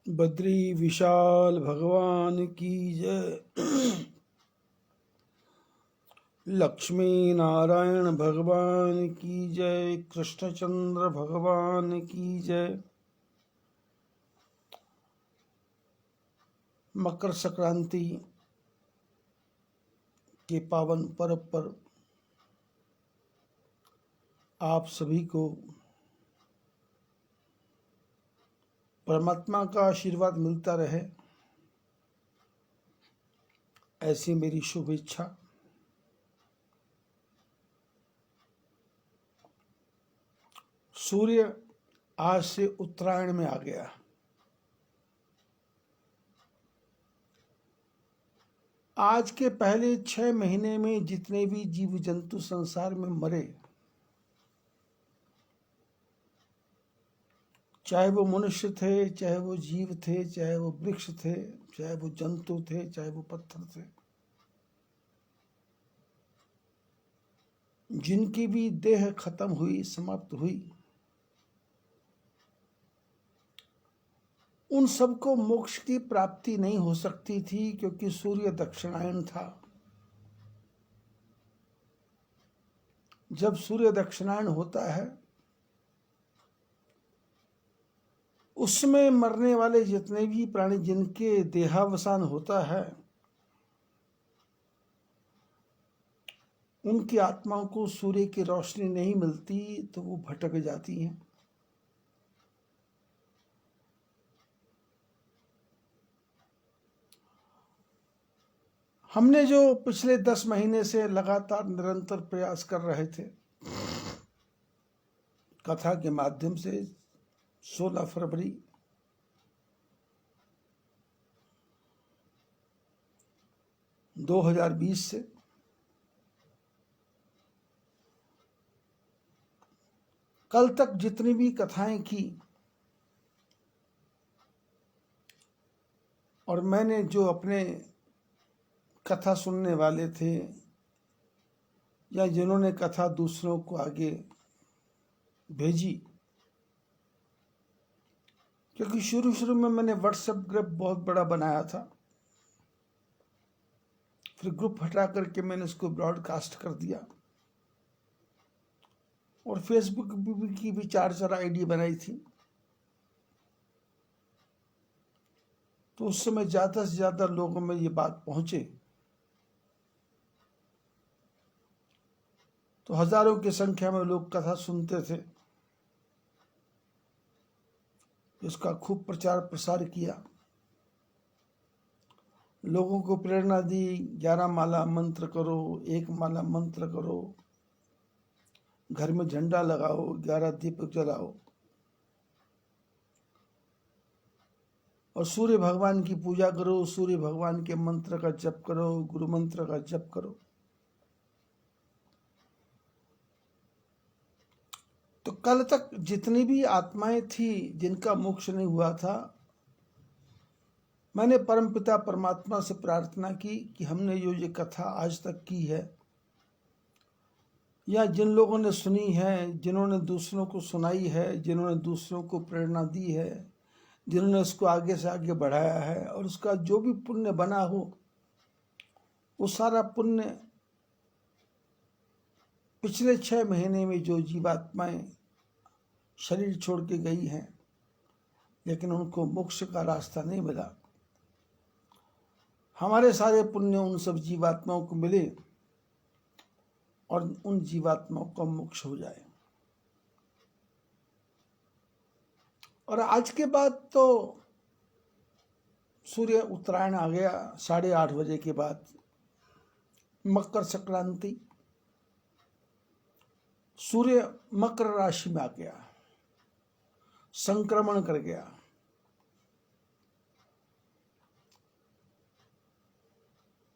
बद्री विशाल भगवान की जय। लक्ष्मी नारायण भगवान की जय। कृष्णचंद्र भगवान की जय। मकर संक्रांति के पावन पर्व पर आप सभी को परमात्मा का आशीर्वाद मिलता रहे, ऐसी मेरी शुभेच्छा। सूर्य आज से उत्तरायण में आ गया। आज के पहले 6 महीने में जितने भी जीव जंतु संसार में मरे, चाहे वो मनुष्य थे, चाहे वो जीव थे, चाहे वो वृक्ष थे, चाहे वो जंतु थे, चाहे वो पत्थर थे, जिनकी भी देह खत्म हुई, समाप्त हुई, उन सबको मोक्ष की प्राप्ति नहीं हो सकती थी, क्योंकि सूर्य दक्षिणायन था। जब सूर्य दक्षिणायन होता है, उसमें मरने वाले जितने भी प्राणी, जिनके देहावसान होता है, उनकी आत्माओं को सूर्य की रोशनी नहीं मिलती तो वो भटक जाती हैं। हमने जो पिछले 10 महीने से लगातार निरंतर प्रयास कर रहे थे, कथा के माध्यम से 16 फरवरी - 2020 से कल तक जितनी भी कथाएं की, और मैंने जो अपने कथा सुनने वाले थे या जिन्होंने कथा दूसरों को आगे भेजी, क्योंकि शुरू में मैंने व्हाट्सएप ग्रुप बहुत बड़ा बनाया था, फिर ग्रुप हटा करके मैंने इसको ब्रॉडकास्ट कर दिया, और फेसबुक की भी 4 आईडी बनाई थी। तो उस समय ज़्यादा से ज़्यादा लोगों में ये बात पहुंचे, तो हजारों की संख्या में लोग कथा सुनते थे। इसका खूब प्रचार प्रसार किया, लोगों को प्रेरणा दी, 11 माला मंत्र करो, 1 माला मंत्र करो, घर में झंडा लगाओ, 11 दीपक जलाओ, और सूर्य भगवान की पूजा करो, सूर्य भगवान के मंत्र का जप करो, गुरु मंत्र का जप करो। तो कल तक जितनी भी आत्माएं थी जिनका मोक्ष नहीं हुआ था, मैंने परमपिता परमात्मा से प्रार्थना की कि हमने ये कथा आज तक की है, या जिन लोगों ने सुनी है, जिन्होंने दूसरों को सुनाई है, जिन्होंने दूसरों को प्रेरणा दी है, जिन्होंने उसको आगे से आगे बढ़ाया है, और उसका जो भी पुण्य बना हो, वो सारा पुण्य पिछले 6 महीने में जो जीवात्माएं शरीर छोड़ के गई हैं, लेकिन उनको मोक्ष का रास्ता नहीं मिला, हमारे सारे पुण्य उन सब जीवात्माओं को मिले और उन जीवात्माओं का मोक्ष हो जाए। और आज के बाद तो सूर्य उत्तरायण आ गया, 8:30 बजे के बाद मकर संक्रांति, सूर्य मकर राशि में आ गया, संक्रमण कर गया।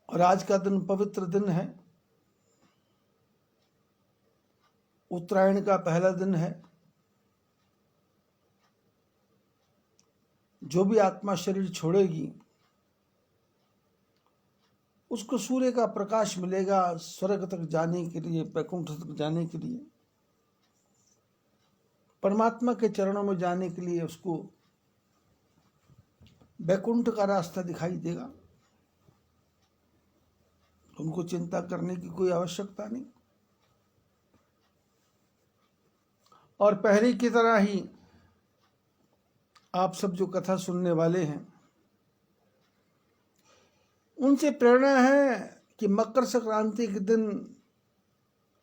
और आज का दिन पवित्र दिन है, उत्तरायण का पहला दिन है। जो भी आत्मा शरीर छोड़ेगी, उसको सूर्य का प्रकाश मिलेगा स्वर्ग तक जाने के लिए, वैकुंठ तक जाने के लिए, परमात्मा के चरणों में जाने के लिए उसको वैकुंठ का रास्ता दिखाई देगा। उनको चिंता करने की कोई आवश्यकता नहीं। और पहले की तरह ही आप सब जो कथा सुनने वाले हैं, उनसे प्रेरणा है कि मकर संक्रांति के दिन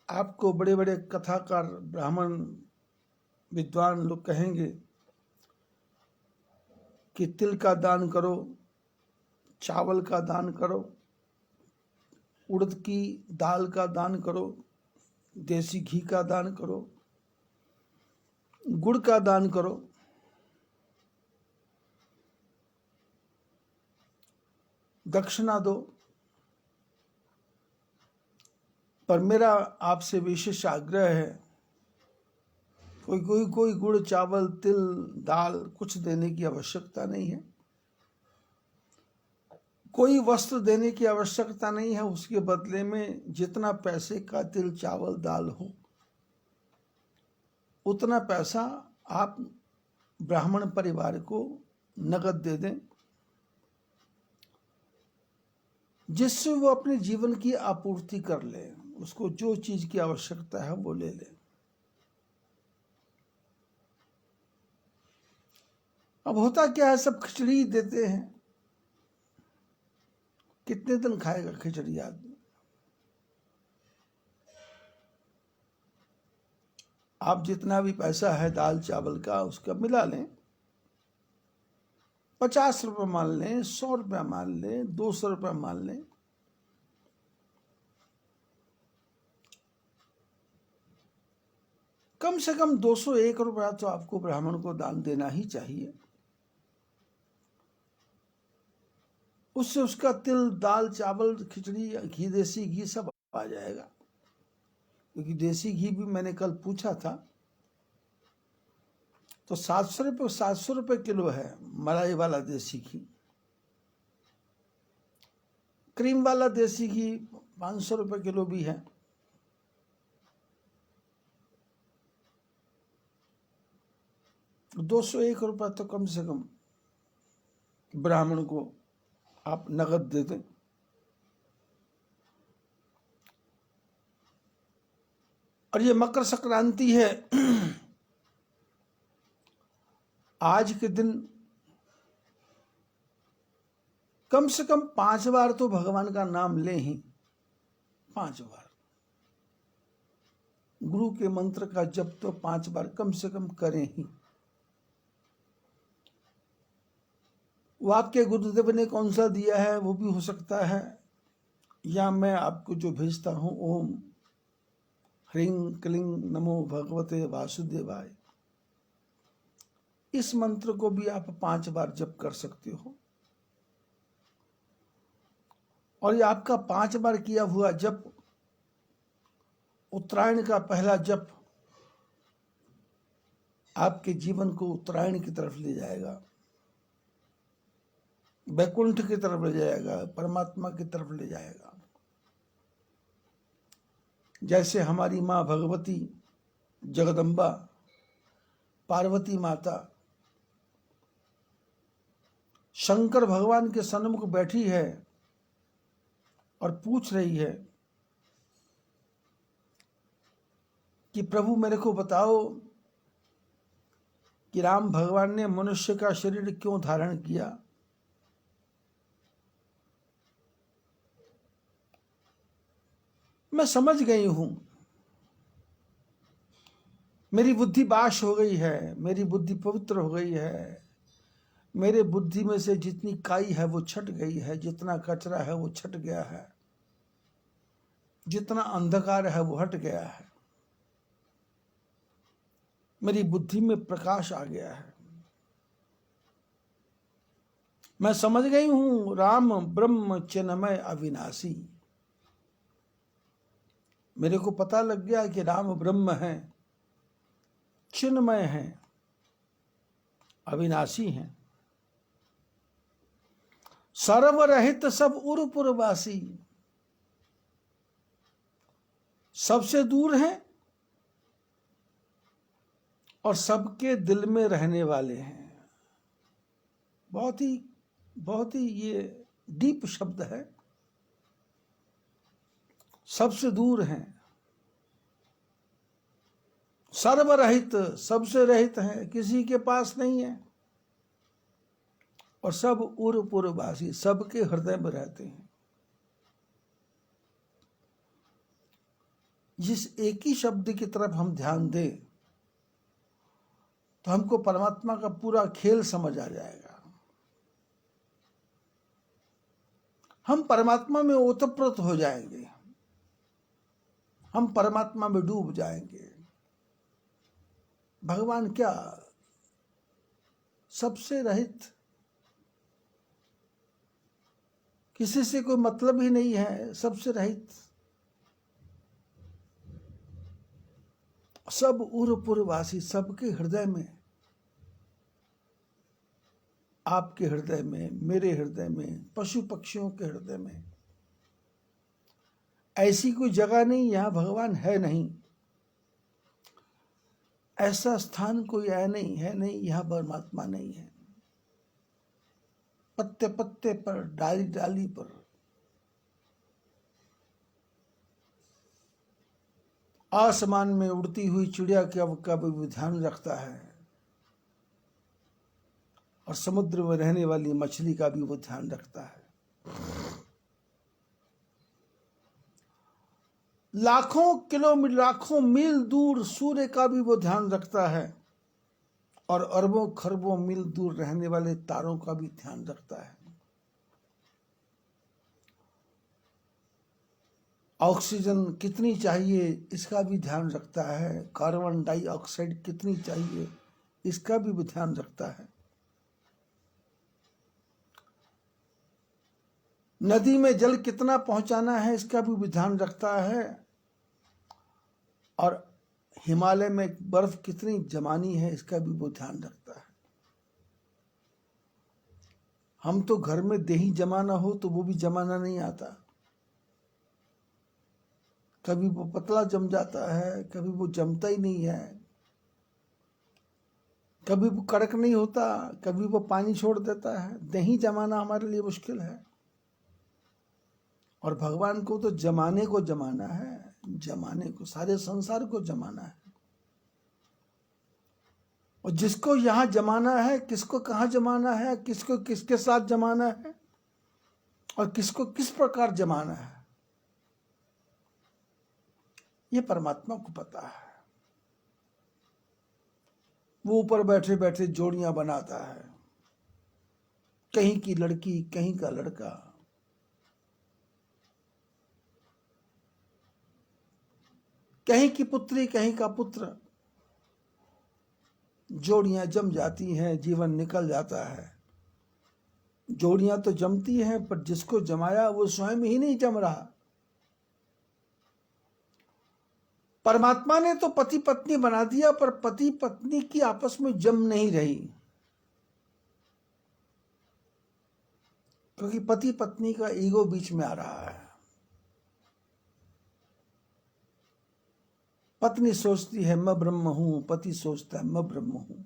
आपको बड़े बड़े कथाकार ब्राह्मण विद्वान लोग कहेंगे कि तिल का दान करो, चावल का दान करो, उड़द की दाल का दान करो, देसी घी का दान करो, गुड़ का दान करो। दक्षिणा दो। पर मेरा आपसे विशेष आग्रह है, कोई गुड़, चावल, तिल, दाल कुछ देने की आवश्यकता नहीं है। कोई वस्त्र देने की आवश्यकता नहीं है। उसके बदले में जितना पैसे का तिल, चावल, दाल हो, उतना पैसा आप ब्राह्मण परिवार को नगद दे दें, जिससे वो अपने जीवन की आपूर्ति कर ले। उसको जो चीज की आवश्यकता है वो ले ले। अब होता क्या है, सब खिचड़ी देते हैं। कितने दिन खाएगा खिचड़ी आदमी? आप जितना भी पैसा है दाल चावल का, उसका मिला लें। 50 रुपये मान लें, 100 रुपया मान लें, 200 रुपया मान लें। कम से कम 201 रुपया तो आपको ब्राह्मण को दान देना ही चाहिए। उससे उसका तिल, दाल, चावल, खिचड़ी, घी, देसी घी सब आ जाएगा। क्योंकि देसी घी भी मैंने कल पूछा था तो 700 रुपये किलो है मलाई वाला देसी घी। क्रीम वाला देसी घी 500 रुपये किलो भी है। तो 201 रुपये तो कम से कम ब्राह्मण को आप नगद दे दें। और ये मकर संक्रांति है, आज के दिन कम से कम 5 बार तो भगवान का नाम लें ही। 5 बार गुरु के मंत्र का जप तो 5 बार कम से कम करें ही। वो आपके गुरुदेव ने कौन सा दिया है वो भी हो सकता है, या मैं आपको जो भेजता हूं, ओम ह्रीं क्लीं नमो भगवते वासुदेवाय, इस मंत्र को भी आप 5 बार जप कर सकते हो। और ये आपका 5 बार किया हुआ जप उत्तरायण का पहला जप आपके जीवन को उत्तरायण की तरफ ले जाएगा, वैकुंठ की तरफ ले जाएगा, परमात्मा की तरफ ले जाएगा। जैसे हमारी माँ भगवती, जगदम्बा, पार्वती माता शंकर भगवान के सन्मुख बैठी है और पूछ रही है कि प्रभु मेरे को बताओ कि राम भगवान ने मनुष्य का शरीर क्यों धारण किया। मैं समझ गई हूं, मेरी बुद्धि बाश हो गई है, मेरी बुद्धि पवित्र हो गई है, मेरे बुद्धि में से जितनी काई है वो छट गई है, जितना कचरा है वो छट गया है, जितना अंधकार है वो हट गया है, मेरी बुद्धि में प्रकाश आ गया है। मैं समझ गई हूं राम ब्रह्म चिन्मय अविनाशी। मेरे को पता लग गया कि राम ब्रह्म है, चिन्मय है, अविनाशी है, सर्वरहित सब उरपुरवासी, सबसे दूर हैं और सबके दिल में रहने वाले हैं। बहुत ही बहुत ही ये डीप शब्द है। सबसे दूर हैं, सर्वरहित, सबसे रहित हैं, किसी के पास नहीं है, और सब उर्पुरवासी, सबके हृदय में रहते हैं। जिस एक ही शब्द की तरफ हम ध्यान दें तो हमको परमात्मा का पूरा खेल समझ आ जाएगा। हम परमात्मा में ओतप्रोत हो जाएंगे, हम परमात्मा में डूब जाएंगे। भगवान क्या सबसे रहित, किसी से कोई मतलब ही नहीं है, सबसे रहित, सब उर्पुरवासी, सबके हृदय में, आपके हृदय में, मेरे हृदय में, पशु पक्षियों के हृदय में। ऐसी कोई जगह नहीं यहां भगवान है नहीं, ऐसा स्थान कोई है नहीं, यहां परमात्मा नहीं है। पत्ते पत्ते पर, डाली डाली पर, आसमान में उड़ती हुई चिड़िया का भी ध्यान रखता है, और समुद्र में रहने वाली मछली का भी वो ध्यान रखता है। लाखों किलोमीटर, लाखों मील दूर सूर्य का भी वो ध्यान रखता है, और अरबों खरबों मील दूर रहने वाले तारों का भी ध्यान रखता है। ऑक्सीजन कितनी चाहिए इसका भी ध्यान रखता है, कार्बन डाइऑक्साइड कितनी चाहिए इसका भी वो ध्यान रखता है। नदी में जल कितना पहुंचाना है इसका भी ध्यान रखता है, और हिमालय में बर्फ कितनी जमानी है इसका भी वो ध्यान रखता है। हम तो घर में दही जमाना हो तो वो भी जमाना नहीं आता, कभी वो पतला जम जाता है, कभी वो जमता ही नहीं है, कभी वो कड़क नहीं होता, कभी वो पानी छोड़ देता है। दही जमाना हमारे लिए मुश्किल है, और भगवान को तो जमाने को जमाना है, जमाने को, सारे संसार को जमाना है। और जिसको यहां जमाना है, किसको कहां जमाना है, किसको किसके साथ जमाना है, और किसको किस प्रकार जमाना है, ये परमात्मा को पता है। वो ऊपर बैठे बैठे जोड़ियां बनाता है, कहीं की लड़की, कहीं का लड़का, कहीं की पुत्री, कहीं का पुत्र, जोड़ियां जम जाती हैं, जीवन निकल जाता है। जोड़ियां तो जमती हैं, पर जिसको जमाया वो स्वयं ही नहीं जम रहा। परमात्मा ने तो पति पत्नी बना दिया, पर पति पत्नी की आपस में जम नहीं रही, क्योंकि पति पत्नी का ईगो बीच में आ रहा है। पत्नी सोचती है मैं ब्रह्म हूं, पति सोचता है मैं ब्रह्म हूं।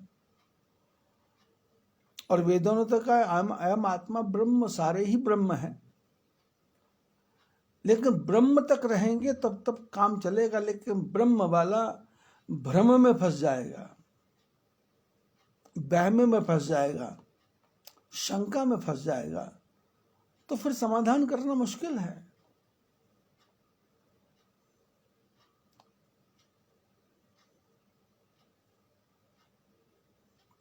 और वेदों ने तो कहा अयम आत्मा ब्रह्म, सारे ही ब्रह्म हैं। लेकिन ब्रह्म तक रहेंगे तब तब काम चलेगा, लेकिन ब्रह्म वाला भ्रम में फंस जाएगा, वहम में फंस जाएगा, शंका में फंस जाएगा, तो फिर समाधान करना मुश्किल है।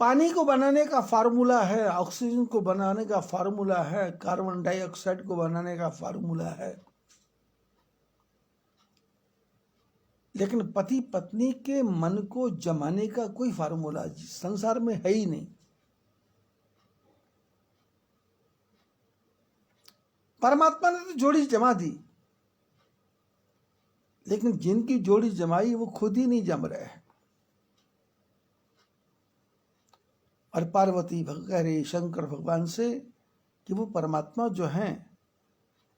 पानी को बनाने का फार्मूला है, ऑक्सीजन को बनाने का फार्मूला है, कार्बन डाइऑक्साइड को बनाने का फार्मूला है, लेकिन पति पत्नी के मन को जमाने का कोई फार्मूला संसार में है ही नहीं। परमात्मा ने तो जोड़ी जमा दी, लेकिन जिनकी जोड़ी जमाई वो खुद ही नहीं जम रहे हैं। और पार्वती कह रही शंकर भगवान से कि वो परमात्मा जो हैं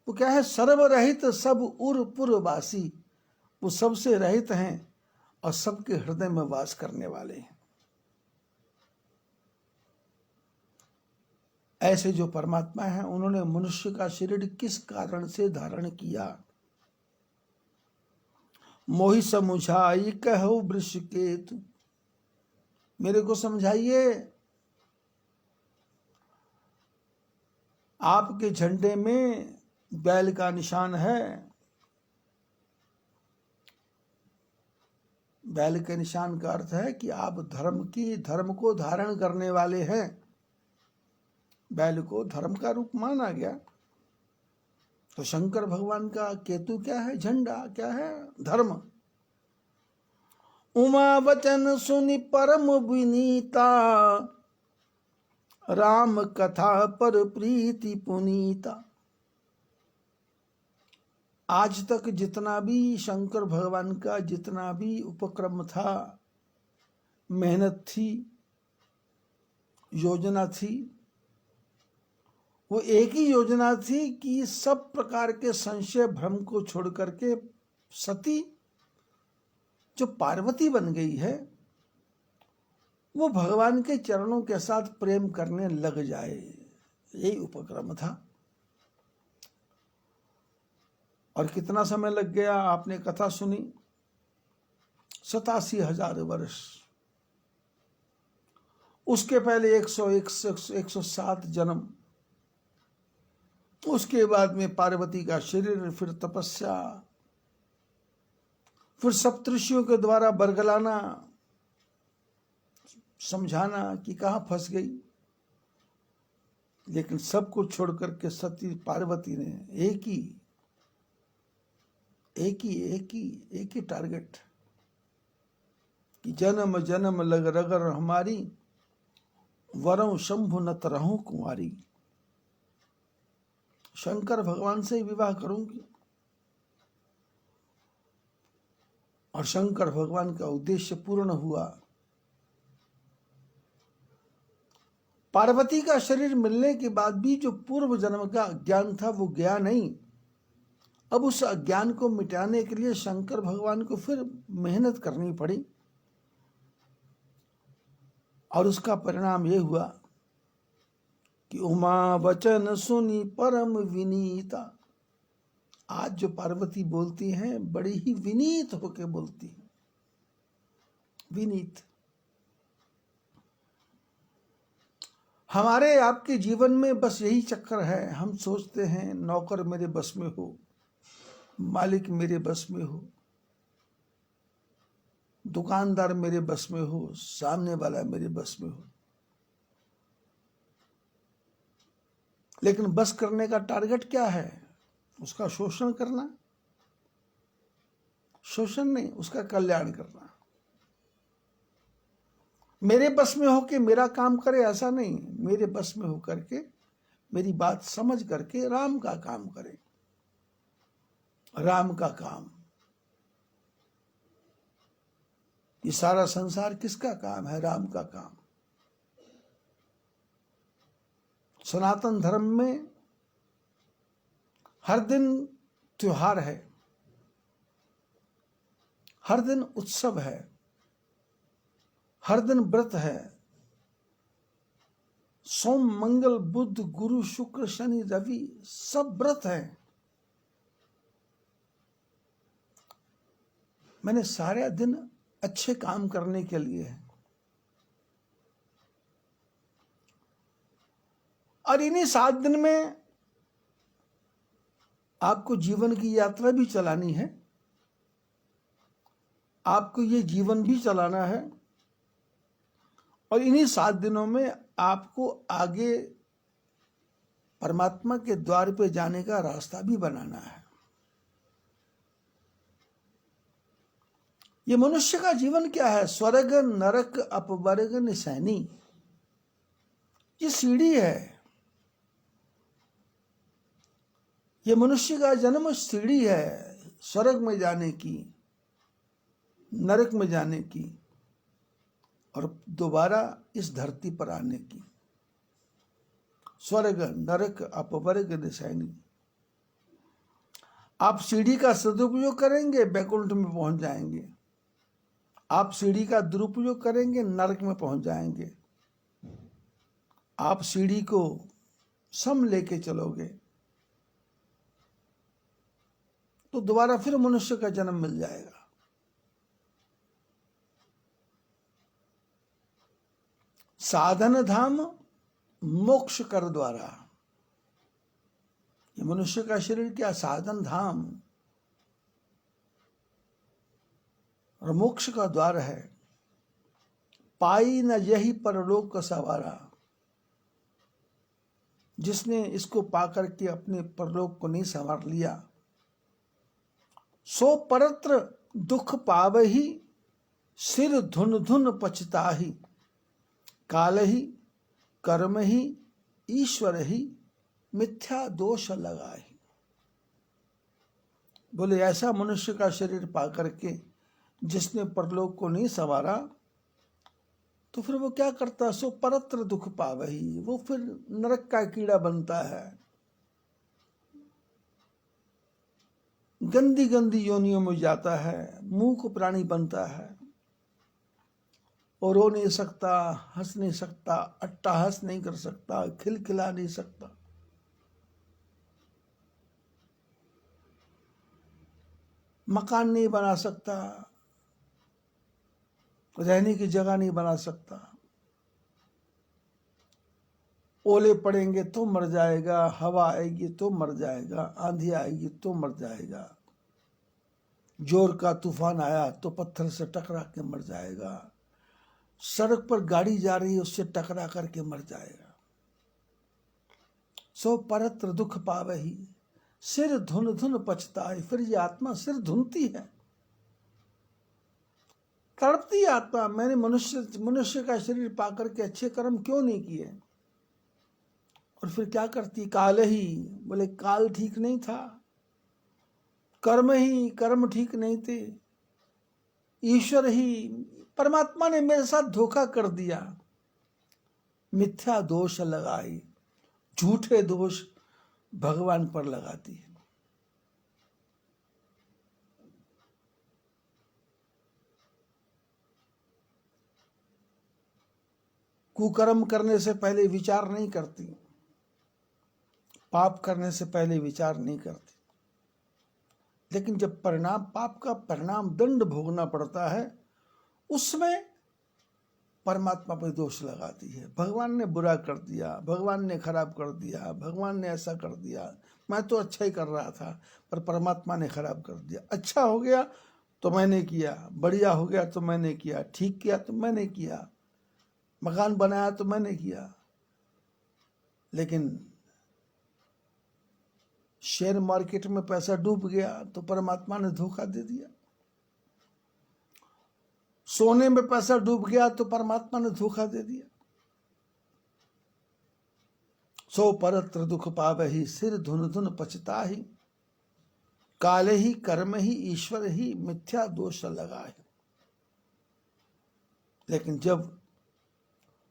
वो क्या है, सर्वरहित, सब उर्पुरवासी, वो सबसे रहित हैं और सबके हृदय में वास करने वाले हैं। ऐसे जो परमात्मा हैं उन्होंने मनुष्य का शरीर किस कारण से धारण किया। मोहि समुझाई कहो वृषकेतु, मेरे को समझाइए। आपके झंडे में बैल का निशान है, बैल के निशान का अर्थ है कि आप धर्म को धारण करने वाले हैं। बैल को धर्म का रूप माना गया, तो शंकर भगवान का केतु क्या है? झंडा क्या है? धर्म। उमा वचन सुनि परम विनीता, राम कथा पर प्रीति पुनीता। आज तक जितना भी शंकर भगवान का जितना भी उपक्रम था, मेहनत थी, योजना थी, वो एक ही योजना थी कि सब प्रकार के संशय भ्रम को छोड़ करके सती जो पार्वती बन गई है वो भगवान के चरणों के साथ प्रेम करने लग जाए। यही उपक्रम था। और कितना समय लग गया? आपने कथा सुनी, 87,000 वर्ष। उसके पहले 107 जन्म, उसके बाद में पार्वती का शरीर, फिर तपस्या, फिर सप्तऋषियों के द्वारा बरगलाना, समझाना कि कहाँ फंस गई। लेकिन सब कुछ छोड़ करके सती पार्वती ने एक ही टारगेट कि जन्म जन्म लग रगर हमारी, वरं शंभु नत रहूं कुंवारी। शंकर भगवान से विवाह करूंगी। और शंकर भगवान का उद्देश्य पूर्ण हुआ। पार्वती का शरीर मिलने के बाद भी जो पूर्व जन्म का अज्ञान था वो गया नहीं। अब उस अज्ञान को मिटाने के लिए शंकर भगवान को फिर मेहनत करनी पड़ी। और उसका परिणाम ये हुआ कि उमा वचन सुनी परम विनीता। आज जो पार्वती बोलती हैं बड़ी ही विनीत होके बोलती हैं। विनीत। हमारे आपके जीवन में बस यही चक्कर है। हम सोचते हैं नौकर मेरे बस में हो, मालिक मेरे बस में हो, दुकानदार मेरे बस में हो, सामने वाला मेरे बस में हो। लेकिन बस करने का टारगेट क्या है? उसका शोषण करना? शोषण नहीं, उसका कल्याण करना। मेरे बस में हो के मेरा काम करे ऐसा नहीं, मेरे बस में हो करके मेरी बात समझ करके राम का काम करे। राम का काम। ये सारा संसार किसका काम है? राम का काम। सनातन धर्म में हर दिन त्योहार है, हर दिन उत्सव है, हर दिन व्रत है। सोम मंगल बुध गुरु शुक्र शनि रवि सब व्रत है। मैंने सारे दिन अच्छे काम करने के लिए है। और इन्हीं 7 दिन में आपको जीवन की यात्रा भी चलानी है। आपको ये जीवन भी चलाना है। और इन्हीं 7 दिनों में आपको आगे परमात्मा के द्वार पे जाने का रास्ता भी बनाना है। ये मनुष्य का जीवन क्या है? स्वर्ग नरक अपवर्ग निसैनी। ये सीढ़ी है। ये मनुष्य का जन्म सीढ़ी है, स्वर्ग में जाने की, नरक में जाने की और दोबारा इस धरती पर आने की। स्वर्ग नरक अपवर्ग निसैनी। आप सीढ़ी का सदुपयोग करेंगे, बैकुंठ में पहुंच जाएंगे। आप सीढ़ी का दुरुपयोग करेंगे, नरक में पहुंच जाएंगे। आप सीढ़ी को सम लेके चलोगे तो दोबारा फिर मनुष्य का जन्म मिल जाएगा। साधन धाम मोक्ष कर द्वारा, ये मनुष्य का शरीर क्या साधन धाम और मोक्ष का द्वार है। पाई न यही परलोक का सवारा, जिसने इसको पाकर के अपने परलोक को नहीं संवार लिया, सो परत्र दुख पावही, सिर धुन धुन पछताही, काल ही कर्म ही ईश्वर ही मिथ्या दोष लगाही। बोले ऐसा मनुष्य का शरीर पाकर के जिसने परलोक को नहीं संवारा, तो फिर वो क्या करता, सो परत्र दुख पावही, वो फिर नरक का कीड़ा बनता है, गंदी गंदी योनियों में जाता है, मूक प्राणी बनता है, और रो नहीं सकता, हंस नहीं सकता, अट्टहास नहीं कर सकता, खिलखिला नहीं सकता। मकान नहीं बना सकता, रहने की जगह नहीं बना सकता, ओले पड़ेंगे तो मर जाएगा, हवा आएगी तो मर जाएगा, आंधी आएगी तो मर जाएगा, जोर का तूफान आया तो पत्थर से टकरा के मर जाएगा, सड़क पर गाड़ी जा रही है उससे टकरा करके मर जाएगा। सो परत्र दुख पावही, सिर धुन धुन पछताए। फिर ये आत्मा सिर धुनती है, तड़पती आत्मा, मैंने मनुष्य का शरीर पाकर के अच्छे कर्म क्यों नहीं किए। और फिर क्या करती, काल ही, बोले काल ठीक नहीं था, कर्म ठीक नहीं थे, ईश्वर ही, परमात्मा ने मेरे साथ धोखा कर दिया, मिथ्या दोष लगाई, झूठे दोष भगवान पर लगाती है। कुकर्म करने से पहले विचार नहीं करती, पाप करने से पहले विचार नहीं करती, लेकिन जब परिणाम, पाप का परिणाम दंड भोगना पड़ता है, उसमें परमात्मा पर दोष लगाती है। भगवान ने बुरा कर दिया, भगवान ने खराब कर दिया, भगवान ने ऐसा कर दिया, मैं तो अच्छा ही कर रहा था पर परमात्मा ने खराब कर दिया। अच्छा हो गया तो मैंने किया, बढ़िया हो गया तो मैंने किया, ठीक किया तो मैंने किया, मकान बनाया तो मैंने किया, लेकिन शेयर मार्केट में पैसा डूब गया तो परमात्मा ने धोखा दे दिया, सोने में पैसा डूब गया तो परमात्मा ने धोखा दे दिया। सो परत्र दुख पावही, सिर धुन धुन पछताही, काल ही कर्म ही ईश्वर ही मिथ्या दोष लगाए। लेकिन जब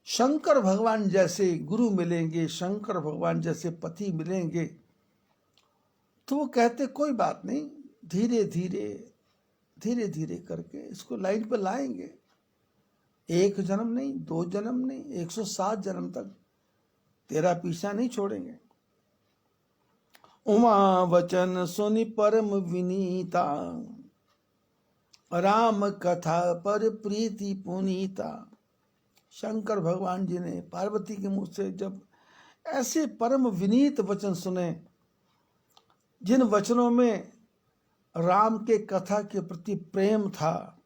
शंकर भगवान जैसे गुरु मिलेंगे, शंकर भगवान जैसे पति मिलेंगे, तो वो कहते कोई बात नहीं, धीरे धीरे करके इसको लाइन पर लाएंगे। एक जन्म नहीं, दो जन्म नहीं, 107 जन्म तक तेरा पीछा नहीं छोड़ेंगे। उमा वचन सुनि परम विनीता, राम कथा पर प्रीति पुनीता। शंकर भगवान जी ने पार्वती के मुंह से जब ऐसे परम विनीत वचन सुने, जिन वचनों में राम के कथा के प्रति प्रेम था,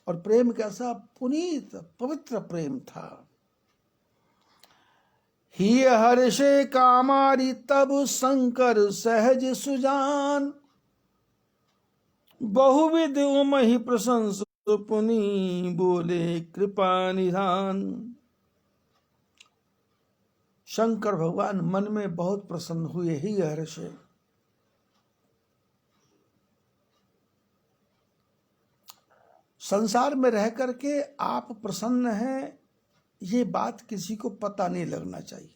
और प्रेम कैसा, पुनीत पवित्र प्रेम था। ही हर्षे कामारी तब शंकर सहज सुजान, बहुविध उमहि प्रशंस पुनि बोले कृपा निधान। शंकर भगवान मन में बहुत प्रसन्न हुए, ही हर्षे, संसार में रह करके आप प्रसन्न हैं, ये बात किसी को पता नहीं लगना चाहिए।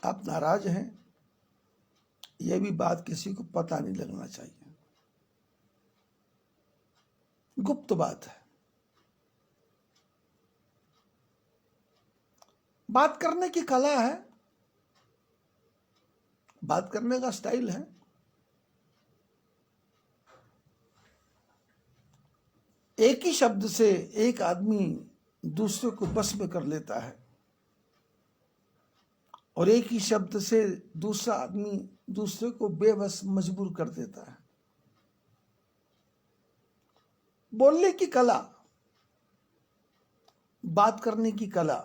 आप नाराज हैं, यह भी बात किसी को पता नहीं लगना चाहिए, गुप्त बात है। बात करने की कला है, बात करने का स्टाइल है। एक ही शब्द से एक आदमी दूसरे को बस में कर लेता है और एक ही शब्द से दूसरा आदमी दूसरे को बेबस मजबूर कर देता है। बोलने की कला, बात करने की कला,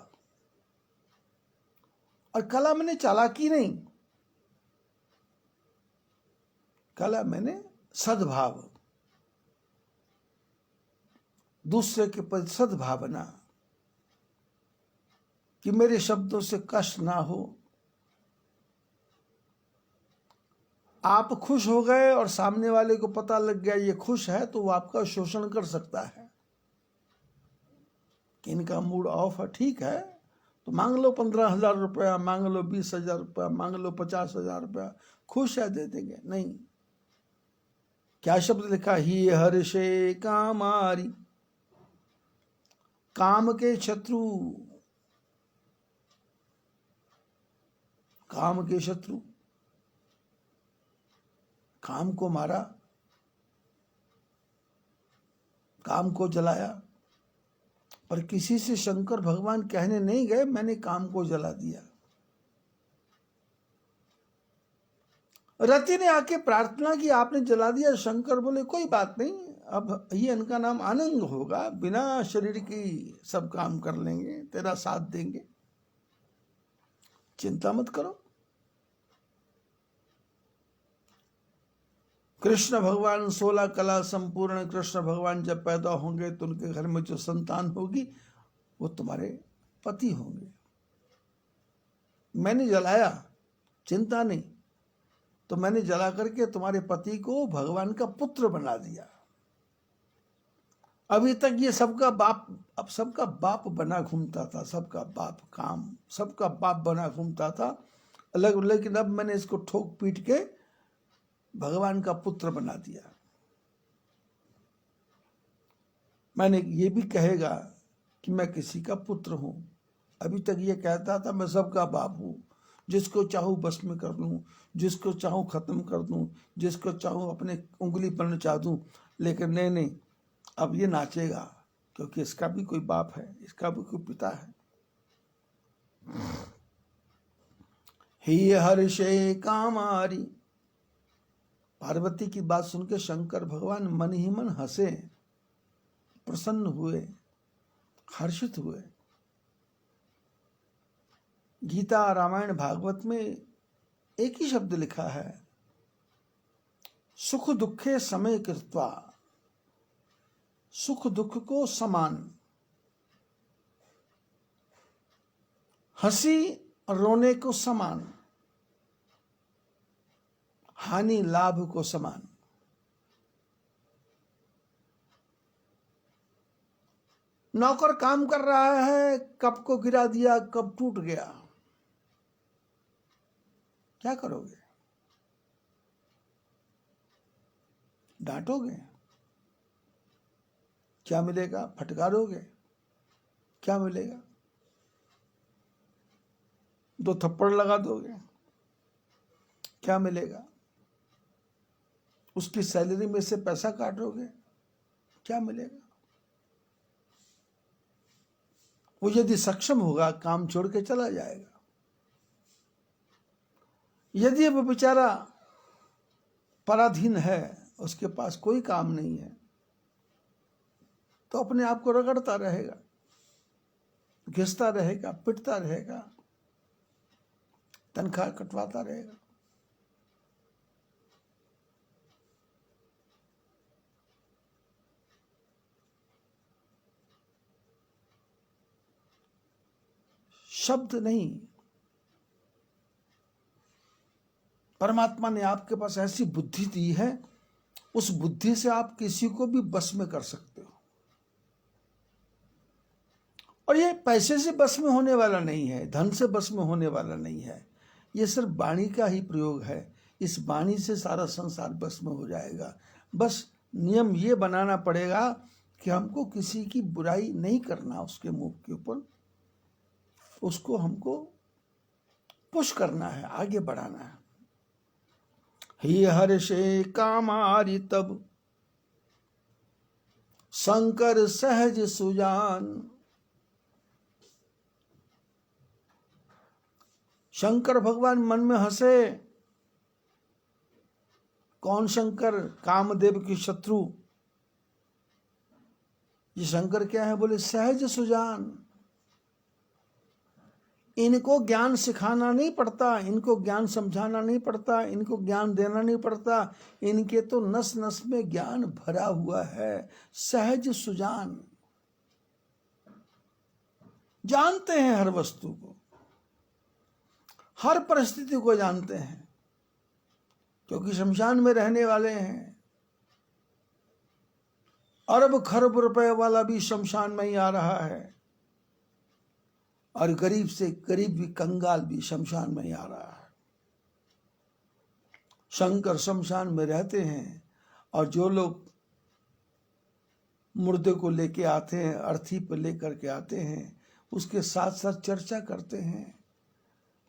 और कला मैंने चालाकी नहीं, कला मैंने सद्भाव, दूसरे के प्रति सद्भावना, कि मेरे शब्दों से कष्ट ना हो। आप खुश हो गए और सामने वाले को पता लग गया ये खुश है, तो वो आपका शोषण कर सकता है कि इनका मूड ऑफ है, ठीक है तो मांग लो 15,000 रुपया, मांग लो 20,000 रुपया, मांग लो 50,000 रुपया, खुश है दे देंगे। नहीं, क्या शब्द लिखा, ही हर्षे कामारी, काम के शत्रु, काम के शत्रु, काम को मारा, काम को जलाया, पर किसी से शंकर भगवान कहने नहीं गए मैंने काम को जला दिया। रति ने आके प्रार्थना की, आपने जला दिया। शंकर बोले कोई बात नहीं, अब ये इनका नाम आनंद होगा, बिना शरीर की सब काम कर लेंगे, तेरा साथ देंगे, चिंता मत करो। कृष्ण भगवान 16 कला संपूर्ण, कृष्ण भगवान जब पैदा होंगे तो उनके घर में जो संतान होगी वो तुम्हारे पति होंगे। मैंने जलाया, चिंता नहीं, तो मैंने जला करके तुम्हारे पति को भगवान का पुत्र बना दिया। अभी तक ये सबका बाप, अब सबका बाप बना घूमता था, सबका बाप काम, सबका बाप बना घूमता था अलग, लेकिन अब मैंने इसको ठोक पीट के भगवान का पुत्र बना दिया। मैंने ये भी कहेगा कि मैं किसी का पुत्र हूं। अभी तक ये कहता था मैं सबका बाप हूं, जिसको चाहूं बस में कर लूं, जिसको चाहूं खत्म कर दूं, जिसको चाहूं अपने उंगली पर नचा दूं। लेकिन नहीं नहीं, अब ये नाचेगा क्योंकि इसका भी कोई बाप है, इसका भी कोई पिता है। ही हर्षे कामारी, पार्वती की बात सुनकर शंकर भगवान मन ही मन हंसे, प्रसन्न हुए, हर्षित हुए। गीता, रामायण, भागवत में एक ही शब्द लिखा है, सुख दुखे समय कृत्वा, सुख दुख को समान, हंसी रोने को समान, हानि लाभ को समान। नौकर काम कर रहा है, कप को गिरा दिया, कप टूट गया, क्या करोगे? डांटोगे? क्या मिलेगा? फटकारोगे? क्या मिलेगा? 2 थप्पड़ लगा दोगे? क्या मिलेगा? उसकी सैलरी में से पैसा काटोगे? क्या मिलेगा? वो यदि सक्षम होगा काम छोड़ के चला जाएगा। यदि वो बेचारा पराधीन है, उसके पास कोई काम नहीं है, तो अपने आप को रगड़ता रहेगा, घिसता रहेगा, पिटता रहेगा, तनख्वाह कटवाता रहेगा। शब्द नहीं, परमात्मा ने आपके पास ऐसी बुद्धि दी है, उस बुद्धि से आप किसी को भी बस में कर सकते हो। और ये पैसे से बस में होने वाला नहीं है, धन से बस में होने वाला नहीं है, ये सिर्फ वाणी का ही प्रयोग है। इस वाणी से सारा संसार बस में हो जाएगा। बस नियम ये बनाना पड़ेगा कि हमको किसी की बुराई नहीं करना, उसके मुंह के ऊपर उसको हमको पुश करना है, आगे बढ़ाना है। ही हर्षे कामारि तब शंकर सहज सुजान। शंकर भगवान मन में हंसे। कौन शंकर? कामदेव के शत्रु। ये शंकर क्या है? बोले सहज सुजान। इनको ज्ञान सिखाना नहीं पड़ता, इनको ज्ञान समझाना नहीं पड़ता, इनको ज्ञान देना नहीं पड़ता, इनके तो नस नस में ज्ञान भरा हुआ है। सहज सुजान, जानते हैं हर वस्तु को, हर परिस्थिति को जानते हैं, क्योंकि शमशान में रहने वाले हैं। अरब खरब रुपए वाला भी शमशान में ही आ रहा है, और गरीब से गरीब भी, कंगाल भी शमशान में ही आ रहा है। शंकर शमशान में रहते हैं, और जो लोग मुर्दे को लेके आते हैं, अर्थी पर लेकर के आते हैं, उसके साथ साथ चर्चा करते हैं,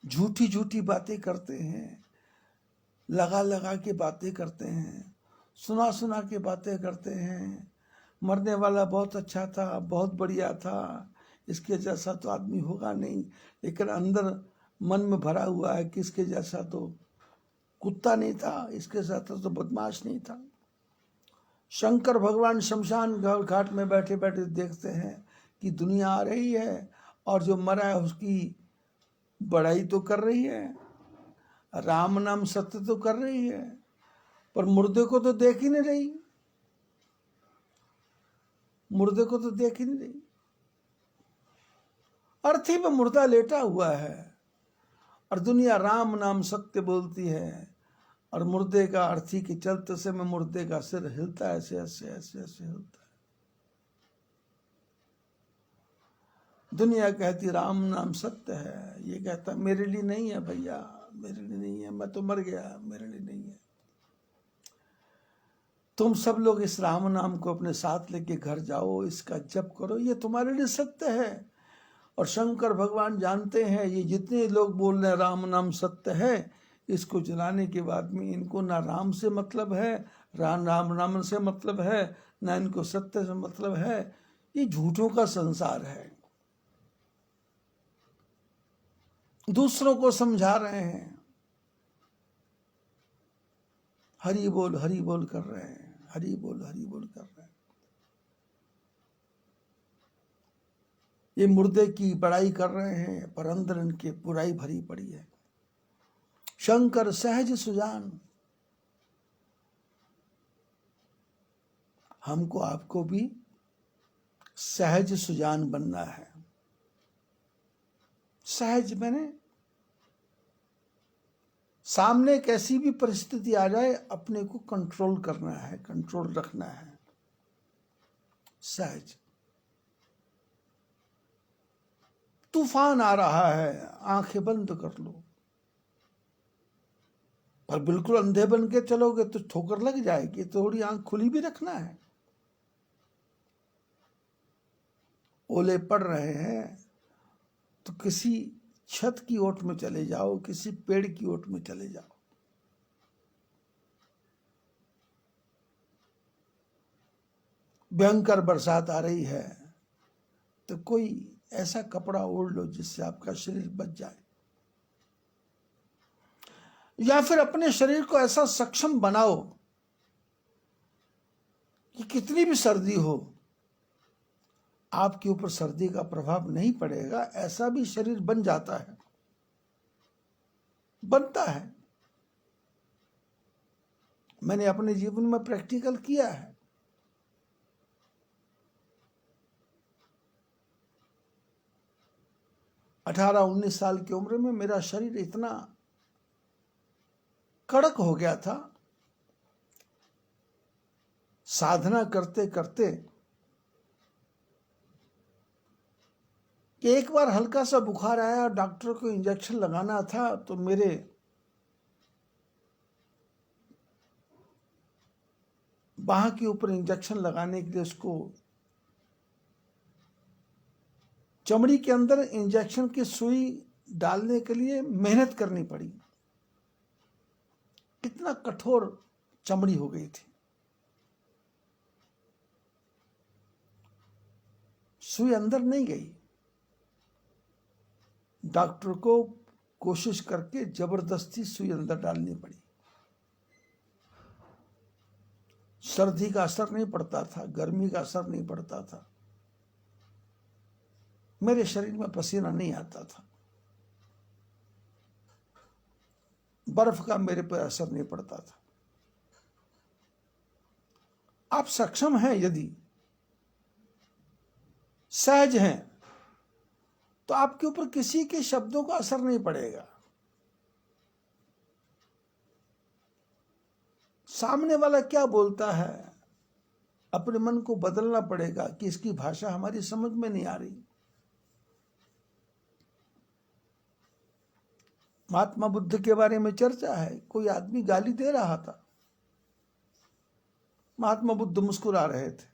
झूठी झूठी बातें करते हैं, लगा लगा के बातें करते हैं, सुना सुना के बातें करते हैं। मरने वाला बहुत अच्छा था, बहुत बढ़िया था, इसके जैसा तो आदमी होगा नहीं, लेकिन अंदर मन में भरा हुआ है कि इसके जैसा तो कुत्ता नहीं था, इसके जैसा तो बदमाश नहीं था। शंकर भगवान शमशान घाट में बैठे बैठे देखते हैं कि दुनिया आ रही है, और जो मरा है उसकी बड़ाई तो कर रही है, राम नाम सत्य तो कर रही है, पर मुर्दे को तो देख ही नहीं रही, मुर्दे को तो देख ही नहीं रही। अर्थी में मुर्दा लेटा हुआ है, और दुनिया राम नाम सत्य बोलती है, और मुर्दे का अर्थी के चलते से में मुर्दे का सिर हिलता है, ऐसे ऐसे ऐसे ऐसे हिलता है। दुनिया कहती राम नाम सत्य है, ये कहता मेरे लिए नहीं है भैया, मेरे लिए नहीं है, मैं तो मर गया, मेरे लिए नहीं है। तुम सब लोग इस राम नाम को अपने साथ लेके घर जाओ, इसका जप करो, ये तुम्हारे लिए सत्य है। और शंकर भगवान जानते हैं ये जितने लोग बोल रहे हैं राम नाम सत्य है, इसको जलाने के बाद में इनको ना राम से मतलब है, राम नाम से मतलब है, ना इनको सत्य से मतलब है। ये झूठों का संसार है। दूसरों को समझा रहे हैं, हरि बोल कर रहे हैं, हरि बोल कर रहे हैं। ये मुर्दे की बड़ाई कर रहे हैं, पर अंदर इनके बुराई भरी पड़ी है। शंकर सहज सुजान। हमको आपको भी सहज सुजान बनना है। सहज मैंने सामने कैसी भी परिस्थिति आ जाए, अपने को कंट्रोल करना है, कंट्रोल रखना है। सहज। तूफान आ रहा है, आंखें बंद कर लो, पर बिल्कुल अंधे बन के चलोगे तो ठोकर लग जाएगी, थोड़ी आंख खुली भी रखना है। ओले पड़ रहे हैं तो किसी छत की ओट में चले जाओ, किसी पेड़ की ओट में चले जाओ। भयंकर बरसात आ रही है तो कोई ऐसा कपड़ा ओढ़ लो जिससे आपका शरीर बच जाए, या फिर अपने शरीर को ऐसा सक्षम बनाओ कि कितनी भी सर्दी हो, आपके ऊपर सर्दी का प्रभाव नहीं पड़ेगा। ऐसा भी शरीर बन जाता है, बनता है। मैंने अपने जीवन में प्रैक्टिकल किया है। अठारह 19 साल की उम्र में मेरा शरीर इतना कड़क हो गया था, साधना करते करते, कि एक बार हल्का सा बुखार आया, डॉक्टर को इंजेक्शन लगाना था, तो मेरे बाह के ऊपर इंजेक्शन लगाने के लिए उसको चमड़ी के अंदर इंजेक्शन की सुई डालने के लिए मेहनत करनी पड़ी। कितना कठोर चमड़ी हो गई थी। सुई अंदर नहीं गई, डॉक्टर को कोशिश करके जबरदस्ती सुई अंदर डालनी पड़ी। सर्दी का असर नहीं पड़ता था, गर्मी का असर नहीं पड़ता था, मेरे शरीर में पसीना नहीं आता था, बर्फ का मेरे पर असर नहीं पड़ता था। आप सक्षम हैं, यदि सहज हैं, तो आपके ऊपर किसी के शब्दों का असर नहीं पड़ेगा। सामने वाला क्या बोलता है, अपने मन को बदलना पड़ेगा कि इसकी भाषा हमारी समझ में नहीं आ रही। महात्मा बुद्ध के बारे में चर्चा है, कोई आदमी गाली दे रहा था, महात्मा बुद्ध मुस्कुरा रहे थे।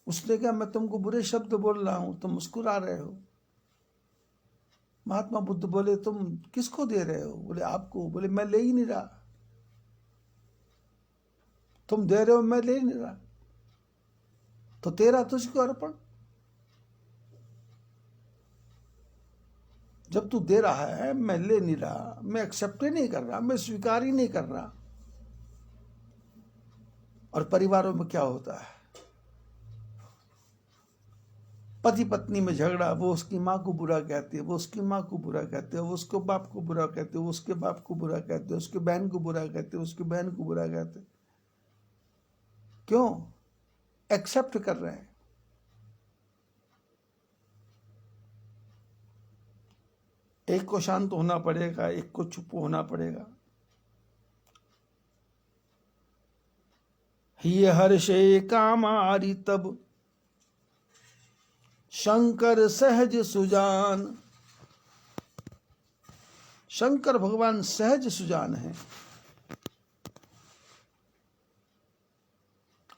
उसने कहा, मैं तुमको बुरे शब्द बोल रहा हूं, तुम मुस्कुरा रहे हो। महात्मा बुद्ध बोले, तुम किसको दे रहे हो? बोले, आपको। बोले, मैं ले ही नहीं रहा। तुम दे रहे हो, मैं ले ही नहीं रहा, तो तेरा तुझको अर्पण। जब तू दे रहा है, मैं ले नहीं रहा, मैं एक्सेप्ट ही नहीं कर रहा, मैं स्वीकार ही नहीं कर रहा। और परिवारों में क्या होता है, पति पत्नी में झगड़ा, वो उसकी माँ को बुरा कहती है, वो उसकी माँ को बुरा कहते हैं, वो उसको बाप को बुरा कहते हैं, वो उसके बाप को बुरा कहते हैं, उसके बहन को बुरा कहते हैं, उसकी बहन को बुरा कहते हैं। क्यों? एक्सेप्ट कर रहे हैं। एक को शांत होना पड़ेगा, एक को चुप होना पड़ेगा। ही हर्षे कामारी तब शंकर सहज सुजान। शंकर भगवान सहज सुजान है,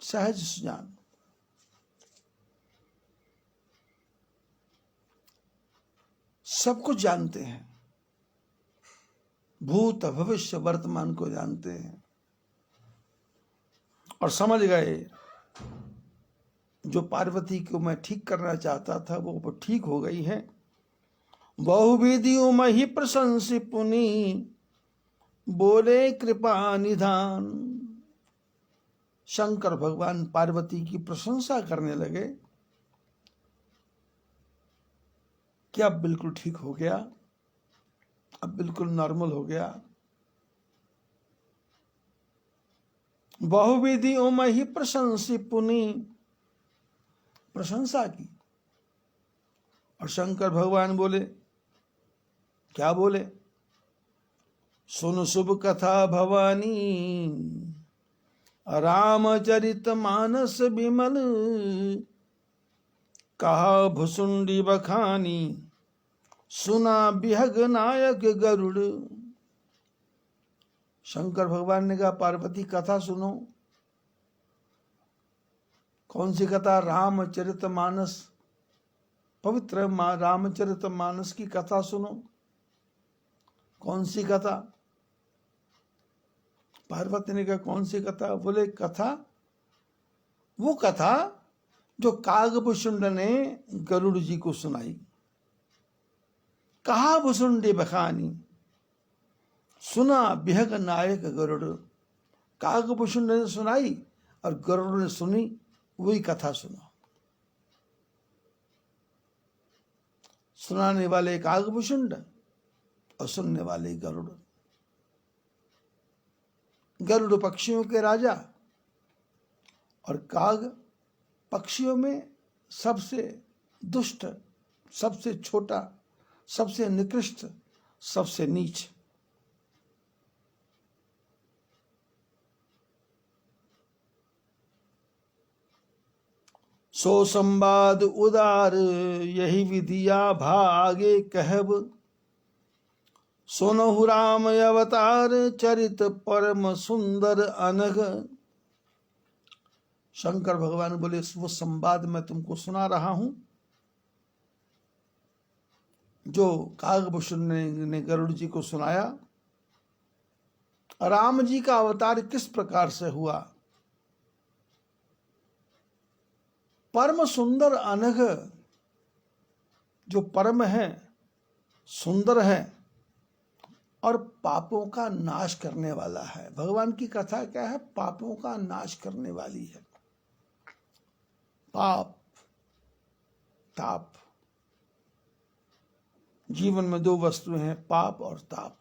सहज सुजान। सब कुछ जानते हैं, भूत भविष्य वर्तमान को जानते हैं, और समझ गए जो पार्वती को मैं ठीक करना चाहता था वो ठीक हो गई है। बहुविधियों में ही प्रशंसी पुनि, बोले कृपा निधान। शंकर भगवान पार्वती की प्रशंसा करने लगे कि अब बिल्कुल ठीक हो गया, अब बिल्कुल नॉर्मल हो गया। बहुविधियों में ही प्रशंसी पुनि, प्रशंसा की। और शंकर भगवान बोले, क्या बोले? सुन शुभ कथा भवानी, रामचरित मानस विमल, कहा भुसुंडी बखानी, सुना बिहग नायक गरुड़। शंकर भगवान ने कहा, पार्वती कथा सुनो। कौन सी कथा? रामचरित मानस, पवित्र रामचरित मानस की कथा सुनो। कौन सी कथा? पार्वती ने कहा, कौन सी कथा? बोले, कथा, वो कथा जो कागभूषुंड ने गरुड़ जी को सुनाई। कहा भुसुंडी बखानी, सुना बिहग नायक गरुड़। कागभूषुंड ने सुनाई और गरुड़ ने सुनी, वही कथा सुना। सुनाने वाले कागभूषुंड और सुनने वाले गरुड़। गरुड़ पक्षियों के राजा और काग पक्षियों में सबसे दुष्ट, सबसे छोटा, सबसे निकृष्ट, सबसे नीच। सो संवाद उदार, यही विधिया भागे कहब, सुनहु राम अवतार चरित परम सुंदर अनघ। शंकर भगवान बोले वो संवाद मैं तुमको सुना रहा हूं जो कागभूषण ने गरुड़ जी को सुनाया। राम जी का अवतार किस प्रकार से हुआ। परम सुंदर अनघ जो परम है, सुंदर है और पापों का नाश करने वाला है। भगवान की कथा क्या है? पापों का नाश करने वाली है। पाप ताप, जीवन में दो वस्तुएं हैं, पाप और ताप।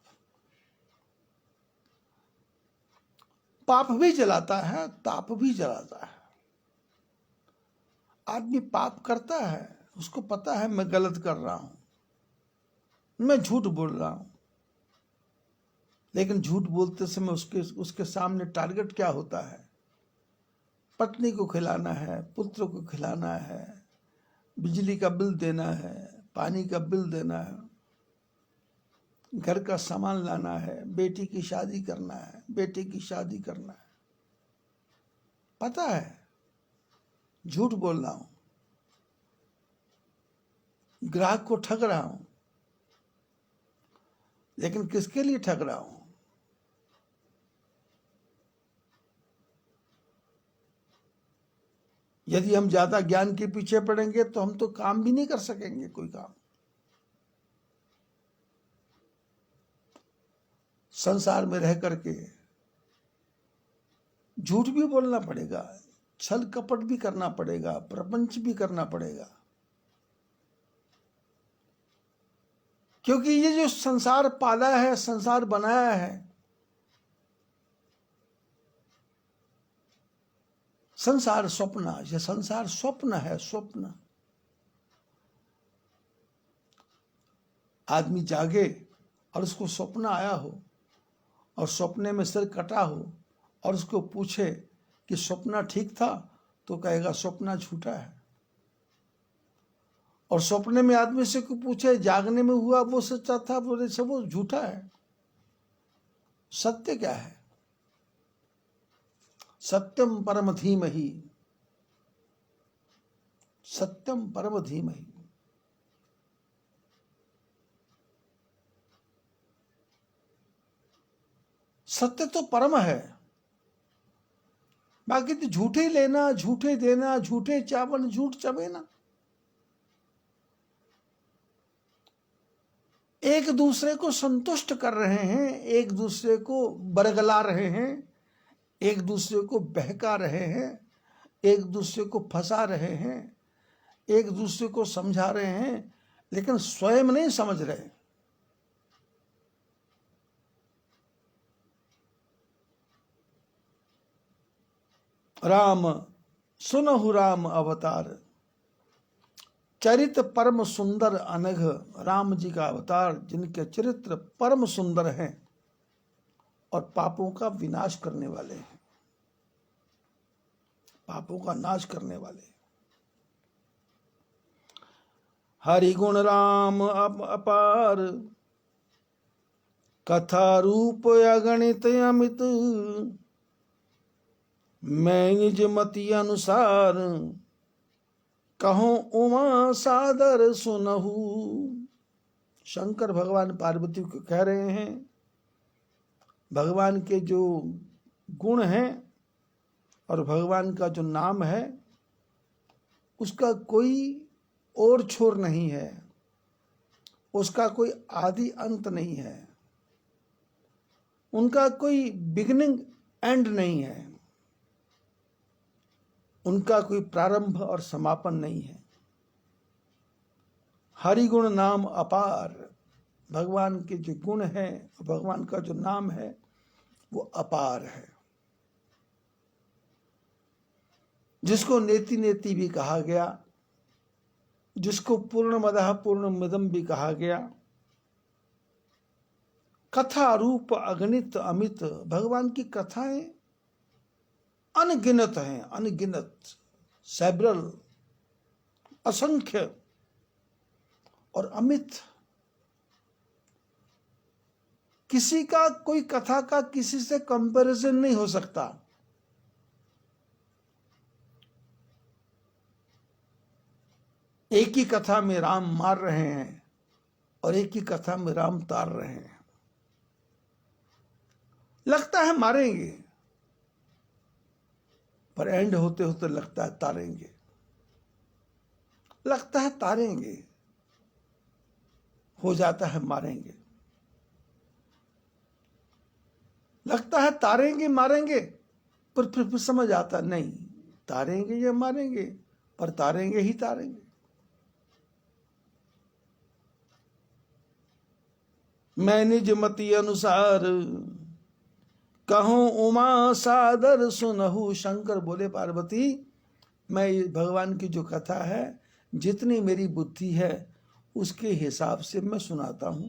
पाप भी जलाता है, ताप भी जलाता है। आदमी पाप करता है, उसको पता है मैं गलत कर रहा हूं, मैं झूठ बोल रहा हूं, लेकिन झूठ बोलते समय उसके सामने टारगेट क्या होता है? पत्नी को खिलाना है, पुत्र को खिलाना है, बिजली का बिल देना है, पानी का बिल देना है, घर का सामान लाना है, बेटी की शादी करना है, बेटे की शादी करना है। पता है झूठ बोल रहा हूं, ग्राहक को ठग रहा हूं, लेकिन किसके लिए ठग रहा हूं? यदि हम ज्यादा ज्ञान के पीछे पड़ेंगे तो हम तो काम भी नहीं कर सकेंगे कोई काम। संसार में रह करके झूठ भी बोलना पड़ेगा, छल कपट भी करना पड़ेगा, प्रपंच भी करना पड़ेगा, क्योंकि ये जो संसार पाला है, संसार बनाया है, संसार स्वप्न, ये संसार स्वप्न है। स्वप्न आदमी जागे और उसको स्वप्न आया हो और स्वप्ने में सिर कटा हो और उसको पूछे कि स्वप्न ठीक था, तो कहेगा स्वप्न झूठा है। और स्वप्ने में आदमी से को पूछे जागने में हुआ वो सच्चा था, बोले सब वो झूठा है। सत्य क्या है? सत्यम परम धीमहि, सत्यम परम धीमहि। सत्य तो परम है, बाकी तो झूठे लेना, झूठे देना, झूठे चावल झूठ चबेना। एक दूसरे को संतुष्ट कर रहे हैं, एक दूसरे को बरगला रहे हैं, एक दूसरे को बहका रहे हैं, एक दूसरे को फंसा रहे हैं, एक दूसरे को समझा रहे हैं, लेकिन स्वयं नहीं समझ रहे। राम सुनहु राम अवतार, चरित्र परम सुंदर अनघ। राम जी का अवतार जिनके चरित्र परम सुंदर हैं और पापों का विनाश करने वाले हैं, पापों का नाश करने वाले। हरि गुण राम अपार, कथा रूप अगणित अमित, मैं निज मति अनुसार, कहूं उमा सादर सुनहु। शंकर भगवान पार्वती को कह रहे हैं भगवान के जो गुण हैं और भगवान का जो नाम है उसका कोई और छोर नहीं है, उसका कोई आदि अंत नहीं है, उनका कोई बिगिनिंग एंड नहीं है, उनका कोई प्रारंभ और समापन नहीं है। हरि गुण नाम अपार, भगवान के जो गुण हैं, भगवान का जो नाम है वो अपार है, जिसको नेति नेति भी कहा गया, जिसको पूर्णमदः पूर्णमिदं भी कहा गया। कथा रूप अगणित अमित, भगवान की कथाएं अनगिनत हैं, अनगिनत, सेवरल, असंख्य और अमित। किसी का कोई कथा का किसी से कंपैरिजन नहीं हो सकता। एक ही कथा में राम मार रहे हैं और एक ही कथा में राम तार रहे हैं। लगता है मारेंगे, पर एंड होते होते लगता है तारेंगे, लगता है तारेंगे, हो जाता है मारेंगे। लगता है तारेंगे मारेंगे, पर फिर समझ आता नहीं, तारेंगे या मारेंगे, पर तारेंगे ही तारेंगे। मैं निज मति अनुसार कहूं उमा सादर सुनहु। शंकर बोले पार्वती, मैं भगवान की जो कथा है, जितनी मेरी बुद्धि है उसके हिसाब से मैं सुनाता हूं,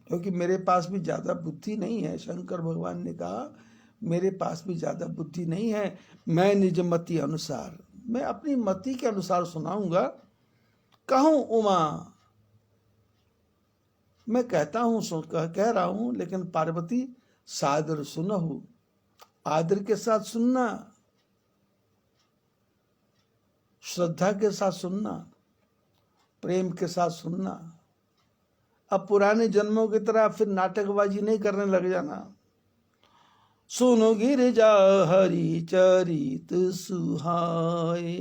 क्योंकि मेरे पास भी ज्यादा बुद्धि नहीं है। शंकर भगवान ने कहा मेरे पास भी ज्यादा बुद्धि नहीं है, मैं निज मति अनुसार, मैं अपनी मति के अनुसार सुनाऊंगा। कहूं उमा, मैं कहता हूं, कह रहा हूं, लेकिन पार्वती सादर सुनहु, आदर के साथ सुनना, श्रद्धा के साथ सुनना, प्रेम के साथ सुनना। अब पुराने जन्मों की तरह फिर नाटकबाजी नहीं करने लग जाना। सुनो गिरजा हरि चरित सुहाए,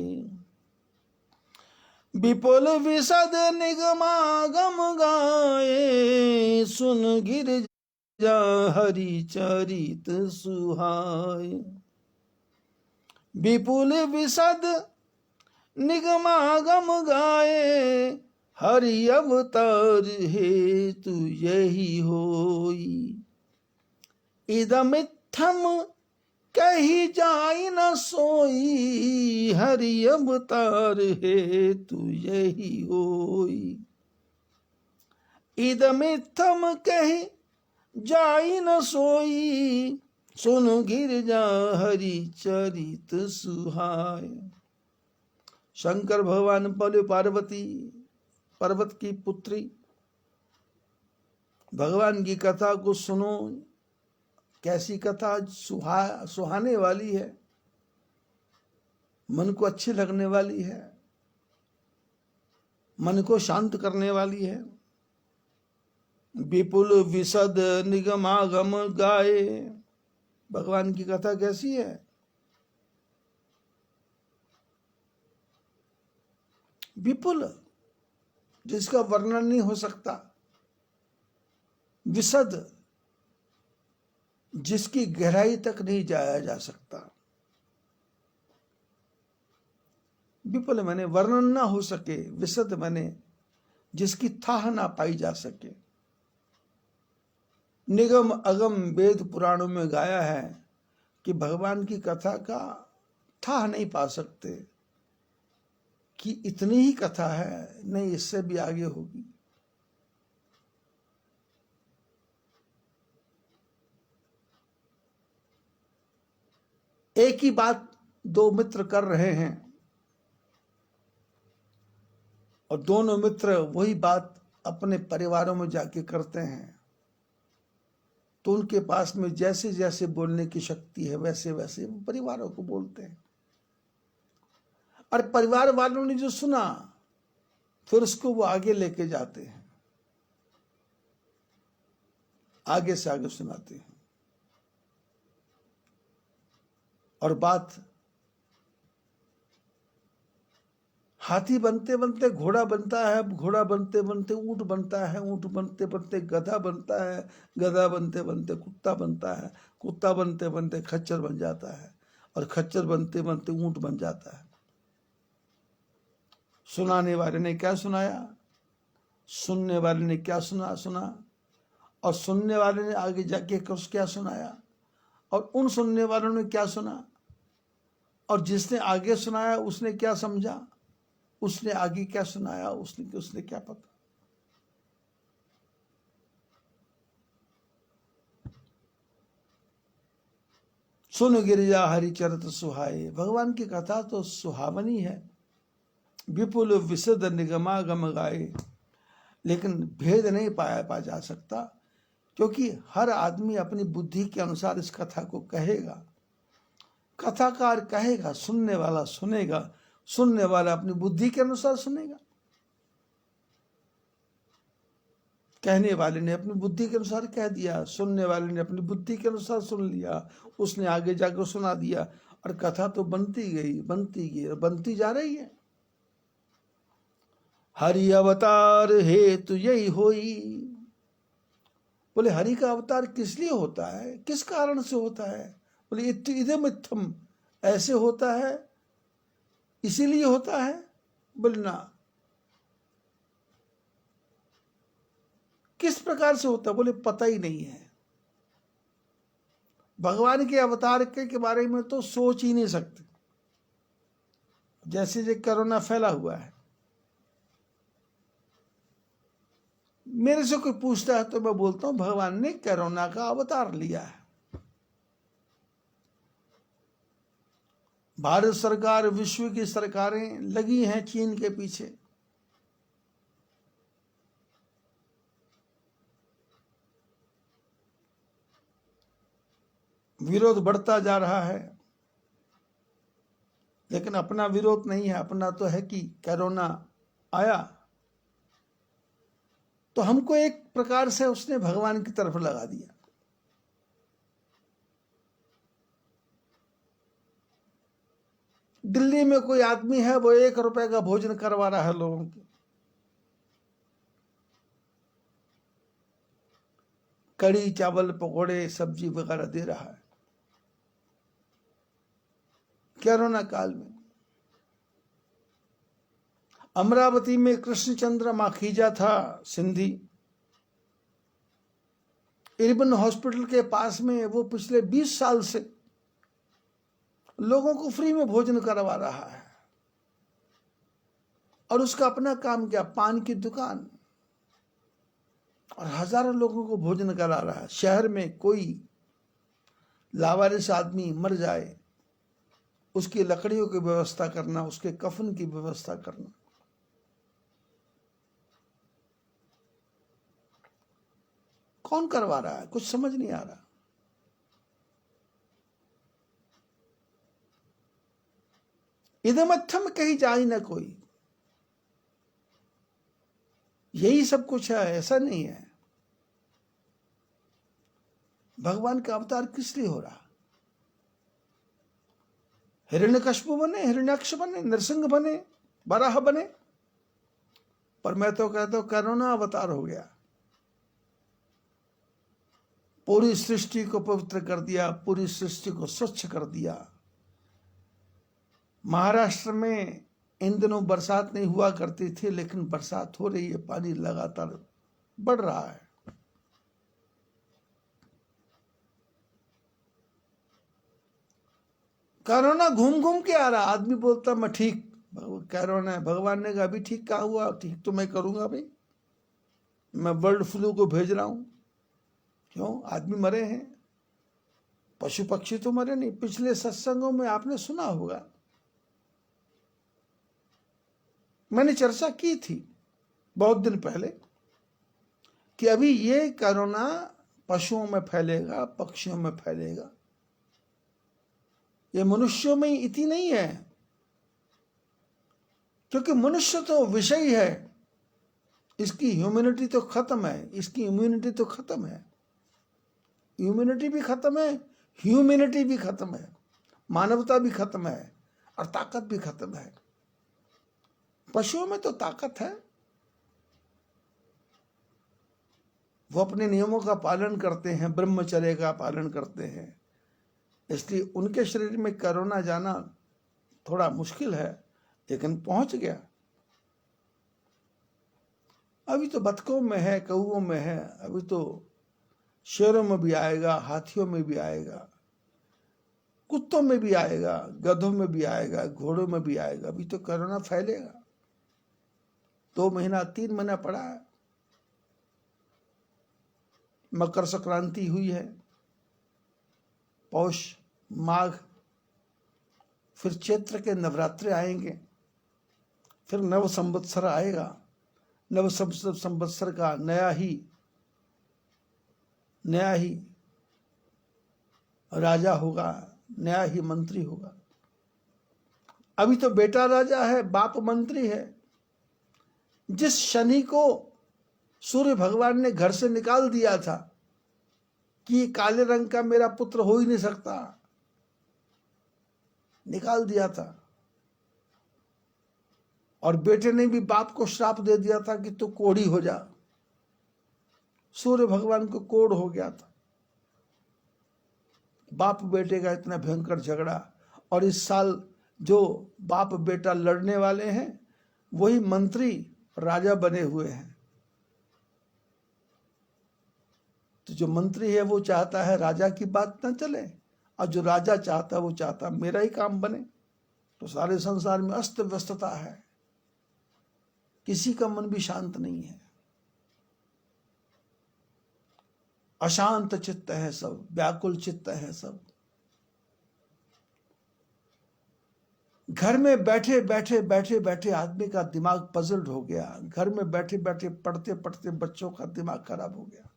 विपुल विशद निगमागम गाए। सुन गिरजा हरि चरित सुहाए, विपुल विशद निगमागम गाए। हरि अवतार हेतु यही होई, इदमित्थम कही जाई न सोई। हरि अवतार हेतु यही होई, इदमित्थम कही जाई न सोई। सुन गिरजा हरि चरित सुहाय। शंकर भगवान बोले पार्वती, पर्वत की पुत्री, भगवान की कथा को सुनो। कैसी कथा, सुहाने वाली है, मन को अच्छी लगने वाली है, मन को शांत करने वाली है। विपुल विशद निगमागम गाए, भगवान की कथा कैसी है? विपुल, जिसका वर्णन नहीं हो सकता। विशद, जिसकी गहराई तक नहीं जाया जा सकता। विपुल माने वर्णन ना हो सके, विशद माने जिसकी थाह ना पाई जा सके। निगम अगम वेद पुराणों में गाया है कि भगवान की कथा का थाह नहीं पा सकते कि इतनी ही कथा है, नहीं इससे भी आगे होगी। एक ही बात दो मित्र कर रहे हैं और दोनों मित्र वही बात अपने परिवारों में जाके करते हैं, तो उनके पास में जैसे जैसे बोलने की शक्ति है वैसे वैसे वो परिवारों को बोलते हैं। और परिवार वालों ने जो सुना फिर उसको वो आगे लेके जाते हैं, आगे से आगे सुनाते हैं। और बात हाथी बनते बनते घोड़ा बनता है, घोड़ा बनते बनते ऊंट बनता है, ऊंट बनते बनते गधा बनता है, गधा बनते बनते कुत्ता बनता है, कुत्ता बनते बनते खच्चर बन जाता है, और खच्चर बनते बनते ऊंट बन जाता है। सुनाने वाले ने क्या सुनाया, सुनने वाले ने क्या सुना, और सुनने वाले ने आगे जाके कुछ क्या सुनाया, और उन सुनने वालों ने क्या सुना, और जिसने आगे सुनाया उसने क्या समझा, उसने आगे क्या सुनाया, उसने क्या पता। सुन गिरिजा हरिचरित सुहाए, भगवान की कथा तो सुहावनी है। विपुल विशद निगमागम गाए, लेकिन भेद नहीं पा जा सकता, क्योंकि हर आदमी अपनी बुद्धि के अनुसार इस कथा को कहेगा। कथाकार कहेगा, सुनने वाला सुनेगा, सुनने वाला अपनी बुद्धि के अनुसार सुनेगा। कहने वाले ने अपनी बुद्धि के अनुसार कह दिया, सुनने वाले ने अपनी बुद्धि के अनुसार सुन लिया, उसने आगे जाकर सुना दिया, और कथा तो बनती गई, बनती गई और बनती जा रही है। हरि अवतार हेतु यही होई। बोले हरि का अवतार किस लिए होता है, किस कारण से होता है? बोले इदम इत्थम, ऐसे होता है, इसीलिए होता है। बोले ना, किस प्रकार से होता है? बोले पता ही नहीं है। भगवान के अवतार के बारे में तो सोच ही नहीं सकते। जैसे जो कोरोना फैला हुआ है, मेरे से कोई पूछता है तो मैं बोलता हूं भगवान ने कोरोना का अवतार लिया है। भारत सरकार, विश्व की सरकारें लगी हैं चीन के पीछे। विरोध बढ़ता जा रहा है, लेकिन अपना विरोध नहीं है। अपना तो है कि कोरोना आया तो हमको एक प्रकार से उसने भगवान की तरफ लगा दिया। दिल्ली में कोई आदमी है, वो 1 रुपए का भोजन करवा रहा है लोगों को, कड़ी चावल पकोड़े सब्जी वगैरह दे रहा है कोरोना काल में। अमरावती में कृष्णचंद्र माखीजा था, सिंधी, इरबन हॉस्पिटल के पास में, वो पिछले 20 साल से लोगों को फ्री में भोजन करवा रहा है। और उसका अपना काम क्या, पान की दुकान, और हजारों लोगों को भोजन करा रहा है। शहर में कोई लावारिस आदमी मर जाए, उसकी लकड़ियों की व्यवस्था करना, उसके कफन की व्यवस्था करना। कौन करवा रहा है, कुछ समझ नहीं आ रहा। इदमत्थम कहीं जा ही ना कोई, यही सब कुछ है, ऐसा नहीं है। भगवान का अवतार किस लिए हो रहा? हिरण्यकश्यप बने, हिरण्याक्ष बने, नरसिंह बने, वराह बने, पर मैं तो कहता हूं कोरोना अवतार हो गया। पूरी सृष्टि को पवित्र कर दिया, पूरी सृष्टि को स्वच्छ कर दिया। महाराष्ट्र में इन दिनों बरसात नहीं हुआ करती थी, लेकिन बरसात हो रही है, पानी लगातार बढ़ रहा है। कोरोना घूम घूम के आ रहा। आदमी बोलता मैं ठीक, कोरोना है। भगवान ने कहा अभी ठीक कहा हुआ, ठीक तो मैं करूंगा भाई, मैं बर्ड फ्लू को भेज रहा हूं। क्यों? आदमी मरे हैं, पशु पक्षी तो मरे नहीं। पिछले सत्संगों में आपने सुना होगा, मैंने चर्चा की थी बहुत दिन पहले कि अभी ये कोरोना पशुओं में फैलेगा, पक्षियों में फैलेगा, ये मनुष्यों में इतनी नहीं है, क्योंकि मनुष्य तो विषय है, इसकी ह्यूमैनिटी तो खत्म है, इसकी इम्यूनिटी तो खत्म है। इम्यूनिटी भी खत्म है, ह्यूमैनिटी भी खत्म है, मानवता भी खत्म है, और ताकत भी खत्म है। पशुओं में तो ताकत है, वो अपने नियमों का पालन करते हैं, ब्रह्मचर्य का पालन करते हैं, इसलिए उनके शरीर में कोरोना जाना थोड़ा मुश्किल है, लेकिन पहुंच गया। अभी तो बतखों में है, कौओं में है, अभी तो शेरों में भी आएगा, हाथियों में भी आएगा, कुत्तों में भी आएगा, गधों में भी आएगा, घोड़ों में भी आएगा। अभी तो कोरोना फैलेगा। 2 महीना 3 महीना पड़ा है, मकर संक्रांति हुई है, पौष माघ, फिर चैत्र के नवरात्रे आएंगे, फिर नव संवत्सर आएगा। नव संवत्सर का नया ही राजा होगा, नया ही मंत्री होगा। अभी तो बेटा राजा है, बाप मंत्री है। जिस शनि को सूर्य भगवान ने घर से निकाल दिया था कि काले रंग का मेरा पुत्र हो ही नहीं सकता, निकाल दिया था, और बेटे ने भी बाप को श्राप दे दिया था कि तू कोढ़ी हो जा। सूर्य भगवान को कोढ़ हो गया था। बाप बेटे का इतना भयंकर झगड़ा, और इस साल जो बाप बेटा लड़ने वाले हैं वही मंत्री राजा बने हुए हैं। तो जो मंत्री है वो चाहता है राजा की बात ना चले, और जो राजा चाहता है वो चाहता है मेरा ही काम बने। तो सारे संसार में अस्त व्यस्तता है, किसी का मन भी शांत नहीं है, अशांत चित्त है सब, व्याकुल चित्त है सब। घर में बैठे बैठे बैठे बैठे आदमी का दिमाग पजल्ड हो गया। घर में बैठे बैठे पढ़ते पढ़ते बच्चों का दिमाग खराब हो गया।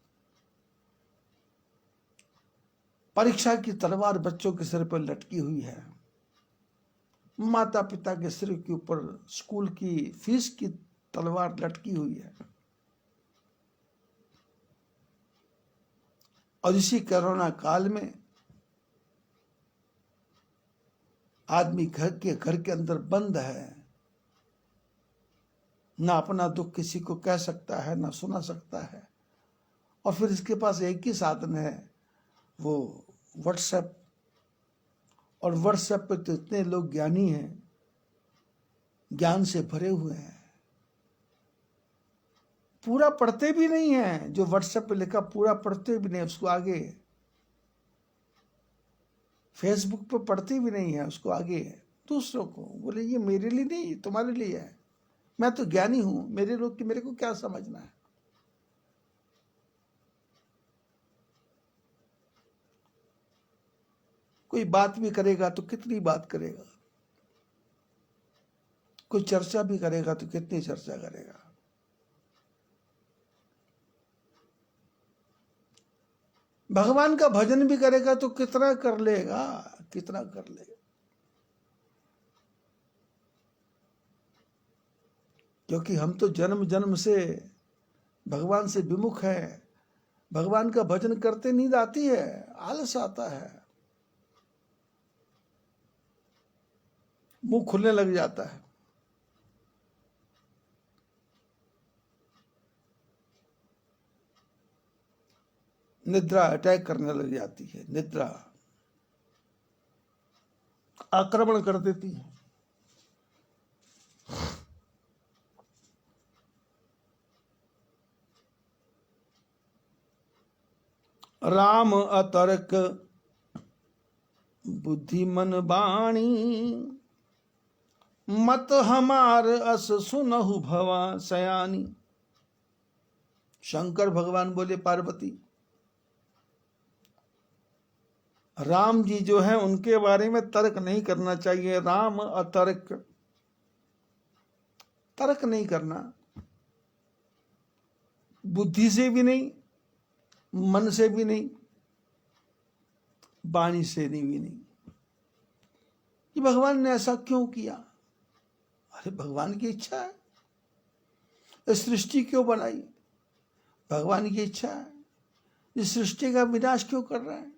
परीक्षा की तलवार बच्चों के सिर पर लटकी हुई है। माता पिता के सिर के ऊपर स्कूल की फीस की तलवार लटकी हुई है। और इसी कोरोना काल में आदमी घर के अंदर बंद है, ना अपना दुख किसी को कह सकता है, ना सुना सकता है। और फिर इसके पास एक ही साधन है, वो व्हाट्सएप। और व्हाट्सएप पे तो इतने लोग ज्ञानी हैं, ज्ञान से भरे हुए हैं, पूरा पढ़ते भी नहीं है। जो व्हाट्सएप पे लिखा पूरा पढ़ते भी नहीं, उसको आगे। फेसबुक पे पढ़ते भी नहीं है, उसको आगे दूसरों को। बोले ये मेरे लिए नहीं, तुम्हारे लिए है, मैं तो ज्ञानी हूं, मेरे लोग की मेरे को क्या समझना है। कोई बात भी करेगा तो कितनी बात करेगा, कोई चर्चा भी करेगा तो कितनी चर्चा करेगा। भगवान का भजन भी करेगा तो कितना कर लेगा, कितना कर लेगा। क्योंकि हम तो जन्म जन्म से भगवान से विमुख है। भगवान का भजन करते नींद आती है, आलस आता है, मुंह खुलने लग जाता है, निद्रा अटैक करने लग जाती है, निद्रा आक्रमण कर देती है। राम अतर्क बुद्धि मन बाणी, मत हमार अस सुनहु भवा सयानी। शंकर भगवान बोले पार्वती, राम जी जो है उनके बारे में तर्क नहीं करना चाहिए। राम अतर्क, तर्क नहीं करना, बुद्धि से भी नहीं, मन से भी नहीं, वाणी से भी नहीं। कि भगवान ने ऐसा क्यों किया? अरे भगवान की इच्छा है। इस सृष्टि क्यों बनाई? भगवान की इच्छा है। इस सृष्टि का विनाश क्यों कर रहे हैं?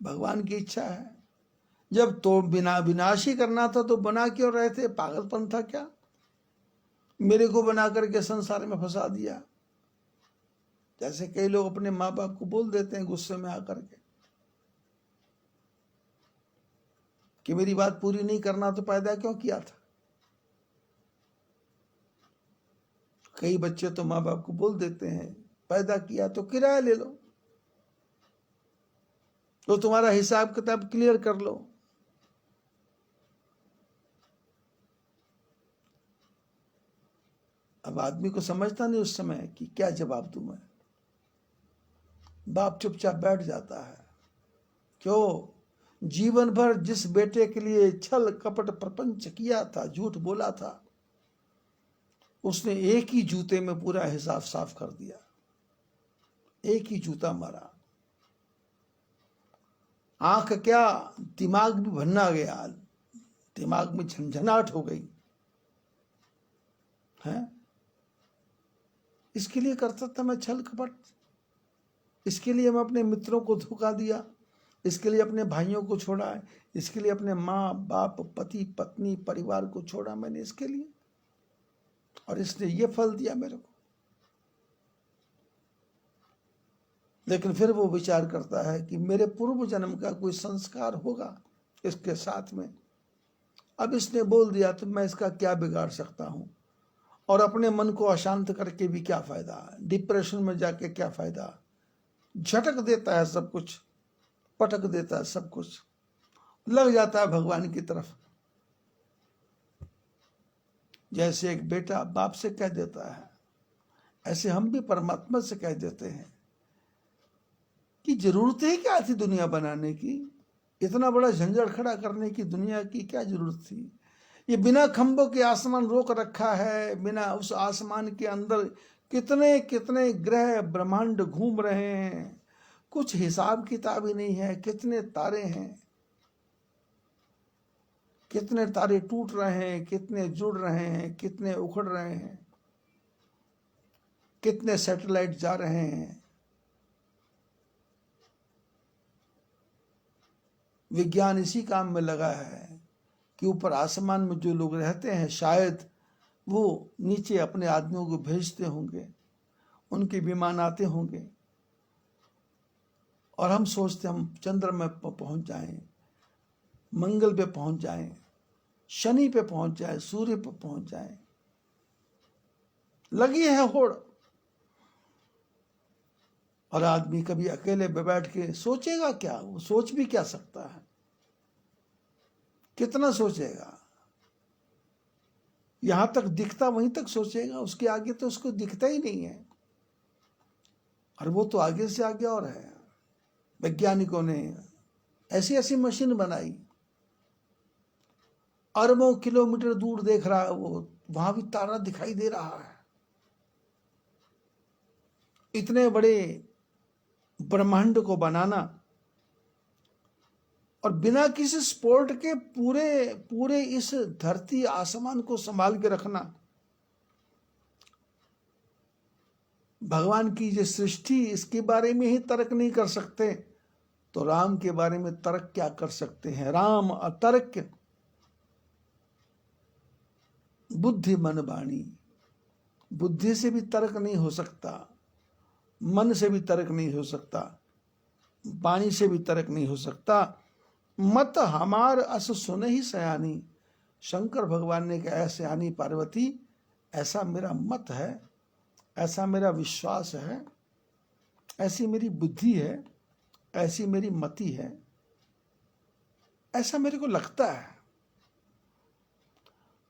भगवान की इच्छा है। जब तो बिना विनाश ही करना था तो बना क्यों रहे थे? पागलपन था क्या? मेरे को बना करके संसार में फंसा दिया। जैसे कई लोग अपने माँ बाप को बोल देते हैं गुस्से में आकर के कि मेरी बात पूरी नहीं करना तो पैदा क्यों किया था। कई बच्चे तो माँ बाप को बोल देते हैं पैदा किया तो किराया ले लो, तो तुम्हारा हिसाब किताब क्लियर कर लो। अब आदमी को समझता नहीं उस समय कि क्या जवाब दूं मैं। बाप चुपचाप बैठ जाता है। क्यों? जीवन भर जिस बेटे के लिए छल कपट प्रपंच किया था, झूठ बोला था, उसने एक ही जूते में पूरा हिसाब साफ कर दिया। एक ही जूता मारा। आंख क्या, दिमाग भी भन्ना गया। दिमाग में झंझनाहट हो गई है। इसके लिए करता था मैं छल कपट, इसके लिए मैं अपने मित्रों को धोखा दिया, इसके लिए अपने भाइयों को छोड़ा है, इसके लिए अपने माँ बाप पति पत्नी परिवार को छोड़ा मैंने इसके लिए, और इसने ये फल दिया मेरे को। लेकिन फिर वो विचार करता है कि मेरे पूर्व जन्म का कोई संस्कार होगा इसके साथ में, अब इसने बोल दिया तो मैं इसका क्या बिगाड़ सकता हूं, और अपने मन को अशांत करके भी क्या फायदा, डिप्रेशन में जाके क्या फायदा। झटक देता है सब कुछ, पटक देता है सब कुछ, लग जाता है भगवान की तरफ। जैसे एक बेटा बाप से कह देता है, ऐसे हम भी परमात्मा से कह देते हैं कि जरूरत ही क्या थी दुनिया बनाने की, इतना बड़ा झंझट खड़ा करने की दुनिया की क्या जरूरत थी। ये बिना खंभों के आसमान रोक रखा है, बिना उस आसमान के अंदर कितने कितने ग्रह ब्रह्मांड घूम रहे हैं, कुछ हिसाब किताब ही नहीं है। कितने तारे हैं, कितने तारे टूट रहे हैं, कितने जुड़ रहे हैं, कितने उखड़ रहे हैं, कितने सैटेलाइट जा रहे हैं। विज्ञान इसी काम में लगा है कि ऊपर आसमान में जो लोग रहते हैं शायद वो नीचे अपने आदमियों को भेजते होंगे, उनके विमान आते होंगे, और हम सोचते हम चंद्रमा पर पहुंच जाएं, मंगल पे पहुंच जाएं, शनि पे पहुंच जाएं, सूर्य पे पहुंच जाएं। लगी है होड़। और आदमी कभी अकेले बैठ के सोचेगा क्या, वो सोच भी क्या सकता है, कितना सोचेगा। यहां तक दिखता वहीं तक सोचेगा, उसके आगे तो उसको दिखता ही नहीं है, और वो तो आगे से आगे और है। वैज्ञानिकों ने ऐसी ऐसी मशीन बनाई, अरबों किलोमीटर दूर देख रहा है वो, वहां भी तारा दिखाई दे रहा है। इतने बड़े ब्रह्मांड को बनाना और बिना किसी स्पोर्ट के पूरे पूरे इस धरती आसमान को संभाल के रखना, भगवान की जो सृष्टि इसके बारे में ही तर्क नहीं कर सकते तो राम के बारे में तर्क क्या कर सकते हैं। राम अतर्क बुद्धि मन वाणी, बुद्धि से भी तर्क नहीं हो सकता, मन से भी तर्क नहीं हो सकता, वाणी से भी तर्क नहीं हो सकता। मत हमार अस सुने ही सयानी, शंकर भगवान ने कहा सयानी पार्वती, ऐसा मेरा मत है, ऐसा मेरा विश्वास है, ऐसी मेरी बुद्धि है, ऐसी मेरी मति है, ऐसा मेरे को लगता है।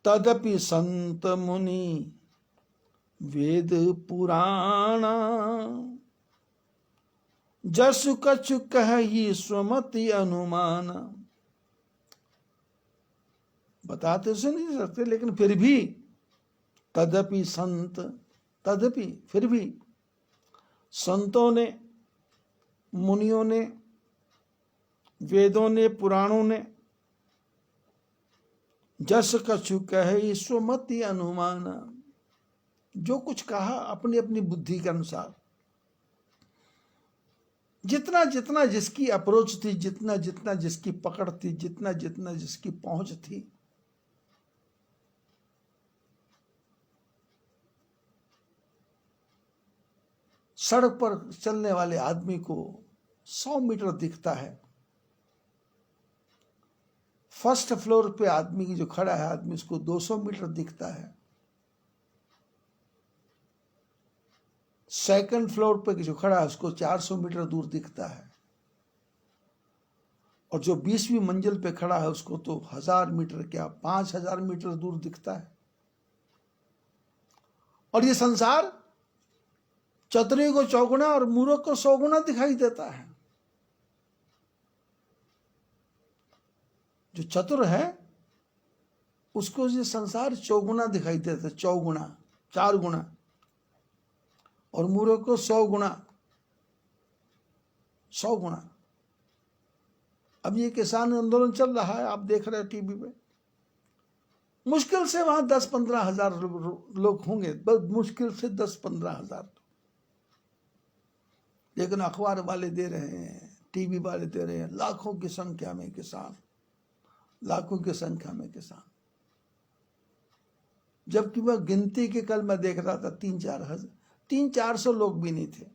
तदपि संत मुनि वेद पुराण, जसु कछु कहि स्वमति अनुमान। बताते से नहीं सकते, लेकिन फिर भी तदपि संत, तदपि फिर भी संतों ने, मुनियों ने, वेदों ने, पुराणों ने जस कछु कहे स्वमति अनुमान, जो कुछ कहा अपनी अपनी बुद्धि के अनुसार, जितना जितना जिसकी अप्रोच थी, जितना जितना जिसकी पकड़ थी, जितना जितना जिसकी पहुंच थी, सड़क पर चलने वाले आदमी को 100 मीटर दिखता है, फर्स्ट फ्लोर पे आदमी की जो खड़ा है आदमी, उसको 200 मीटर दिखता है, सेकंड फ्लोर पे जो खड़ा है उसको 400 मीटर दूर दिखता है, और जो 20वीं मंजिल पे खड़ा है उसको तो 1000 मीटर क्या 5000 मीटर दूर दिखता है। और ये संसार चतुरी को चौगुना और मूर्ख को 100 गुना दिखाई देता है। जो चतुर है उसको ये संसार चौगुना दिखाई देता है, चौगुना, 4 गुना, और मूर्ख को 100 गुना, 100 गुना। अब ये किसान आंदोलन चल रहा है, आप देख रहे हैं टीवी पे, मुश्किल से वहां 10-15 हजार लोग होंगे, बस मुश्किल से 10-15 हजार। लेकिन अखबार वाले दे रहे हैं, टीवी वाले दे रहे हैं, लाखों की संख्या में किसान, लाखों की संख्या में किसान। जबकि वह गिनती के कल मैं देख रहा था 300-400 लोग भी नहीं थे।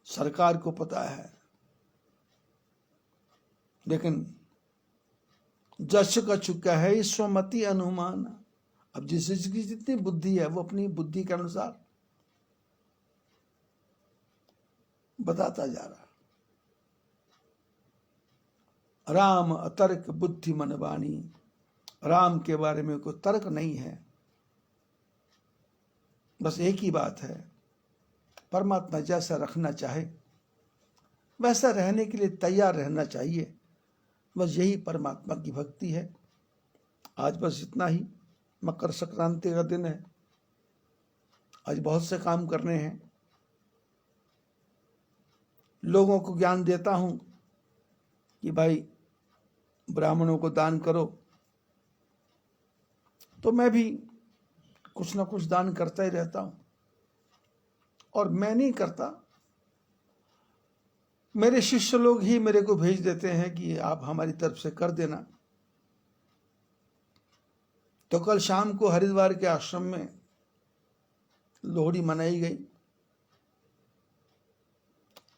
सरकार को पता है, लेकिन जश का चुका है ईश्वमति अनुमान। अब जिसकी जितनी बुद्धि है वो अपनी बुद्धि के अनुसार बताता जा रहा। राम अतर्क बुद्धि मन वाणी, राम के बारे में कोई तर्क नहीं है, बस एक ही बात है, परमात्मा जैसा रखना चाहे वैसा रहने के लिए तैयार रहना चाहिए। बस यही परमात्मा की भक्ति है। आज बस इतना ही। मकर संक्रांति का दिन है, आज बहुत से काम करने हैं। लोगों को ज्ञान देता हूं कि भाई ब्राह्मणों को दान करो, तो मैं भी कुछ ना कुछ दान करता ही रहता हूं। और मैं नहीं करता, मेरे शिष्य लोग ही मेरे को भेज देते हैं कि आप हमारी तरफ से कर देना। तो कल शाम को हरिद्वार के आश्रम में लोहड़ी मनाई गई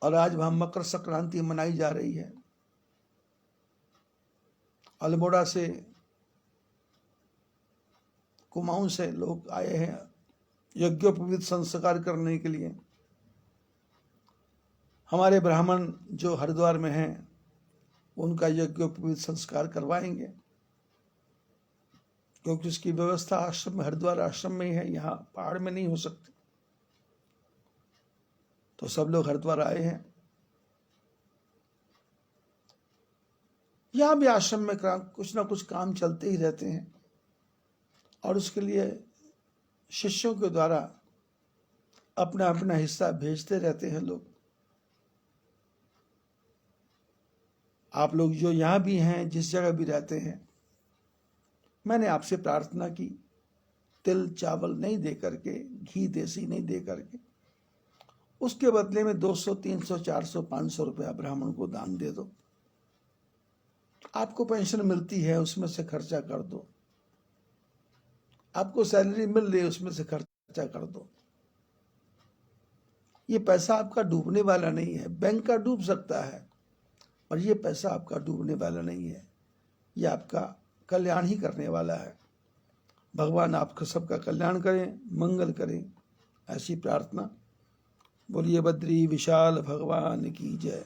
और आज वहां मकर संक्रांति मनाई जा रही है। अल्मोड़ा से, कुमाऊं से लोग आए हैं यज्ञोपवीत संस्कार करने के लिए। हमारे ब्राह्मण जो हरिद्वार में हैं उनका यज्ञोपवीत संस्कार करवाएंगे, क्योंकि उसकी व्यवस्था आश्रम में, हरिद्वार आश्रम में ही है, यहाँ पहाड़ में नहीं हो सकती। तो सब लोग हरिद्वार आए हैं। यहाँ भी आश्रम में कुछ ना कुछ काम चलते ही रहते हैं और उसके लिए शिष्यों के द्वारा अपना अपना हिस्सा भेजते रहते हैं लोग। आप लोग जो यहाँ भी हैं, जिस जगह भी रहते हैं, मैंने आपसे प्रार्थना की, तिल चावल नहीं दे करके, घी देसी नहीं दे करके, उसके बदले में 200, 300, 400, 500 रुपया ब्राह्मण को दान दे दो। आपको पेंशन मिलती है, उसमें से खर्चा कर दो। आपको सैलरी मिल रही है, उसमें से खर्चा कर दो। ये पैसा आपका डूबने वाला नहीं है। बैंक का डूब सकता है, और ये पैसा आपका डूबने वाला नहीं है। ये आपका कल्याण ही करने वाला है। भगवान आपका सबका कल्याण करें, मंगल करें, ऐसी प्रार्थना। बोलिए बद्री विशाल भगवान की जय।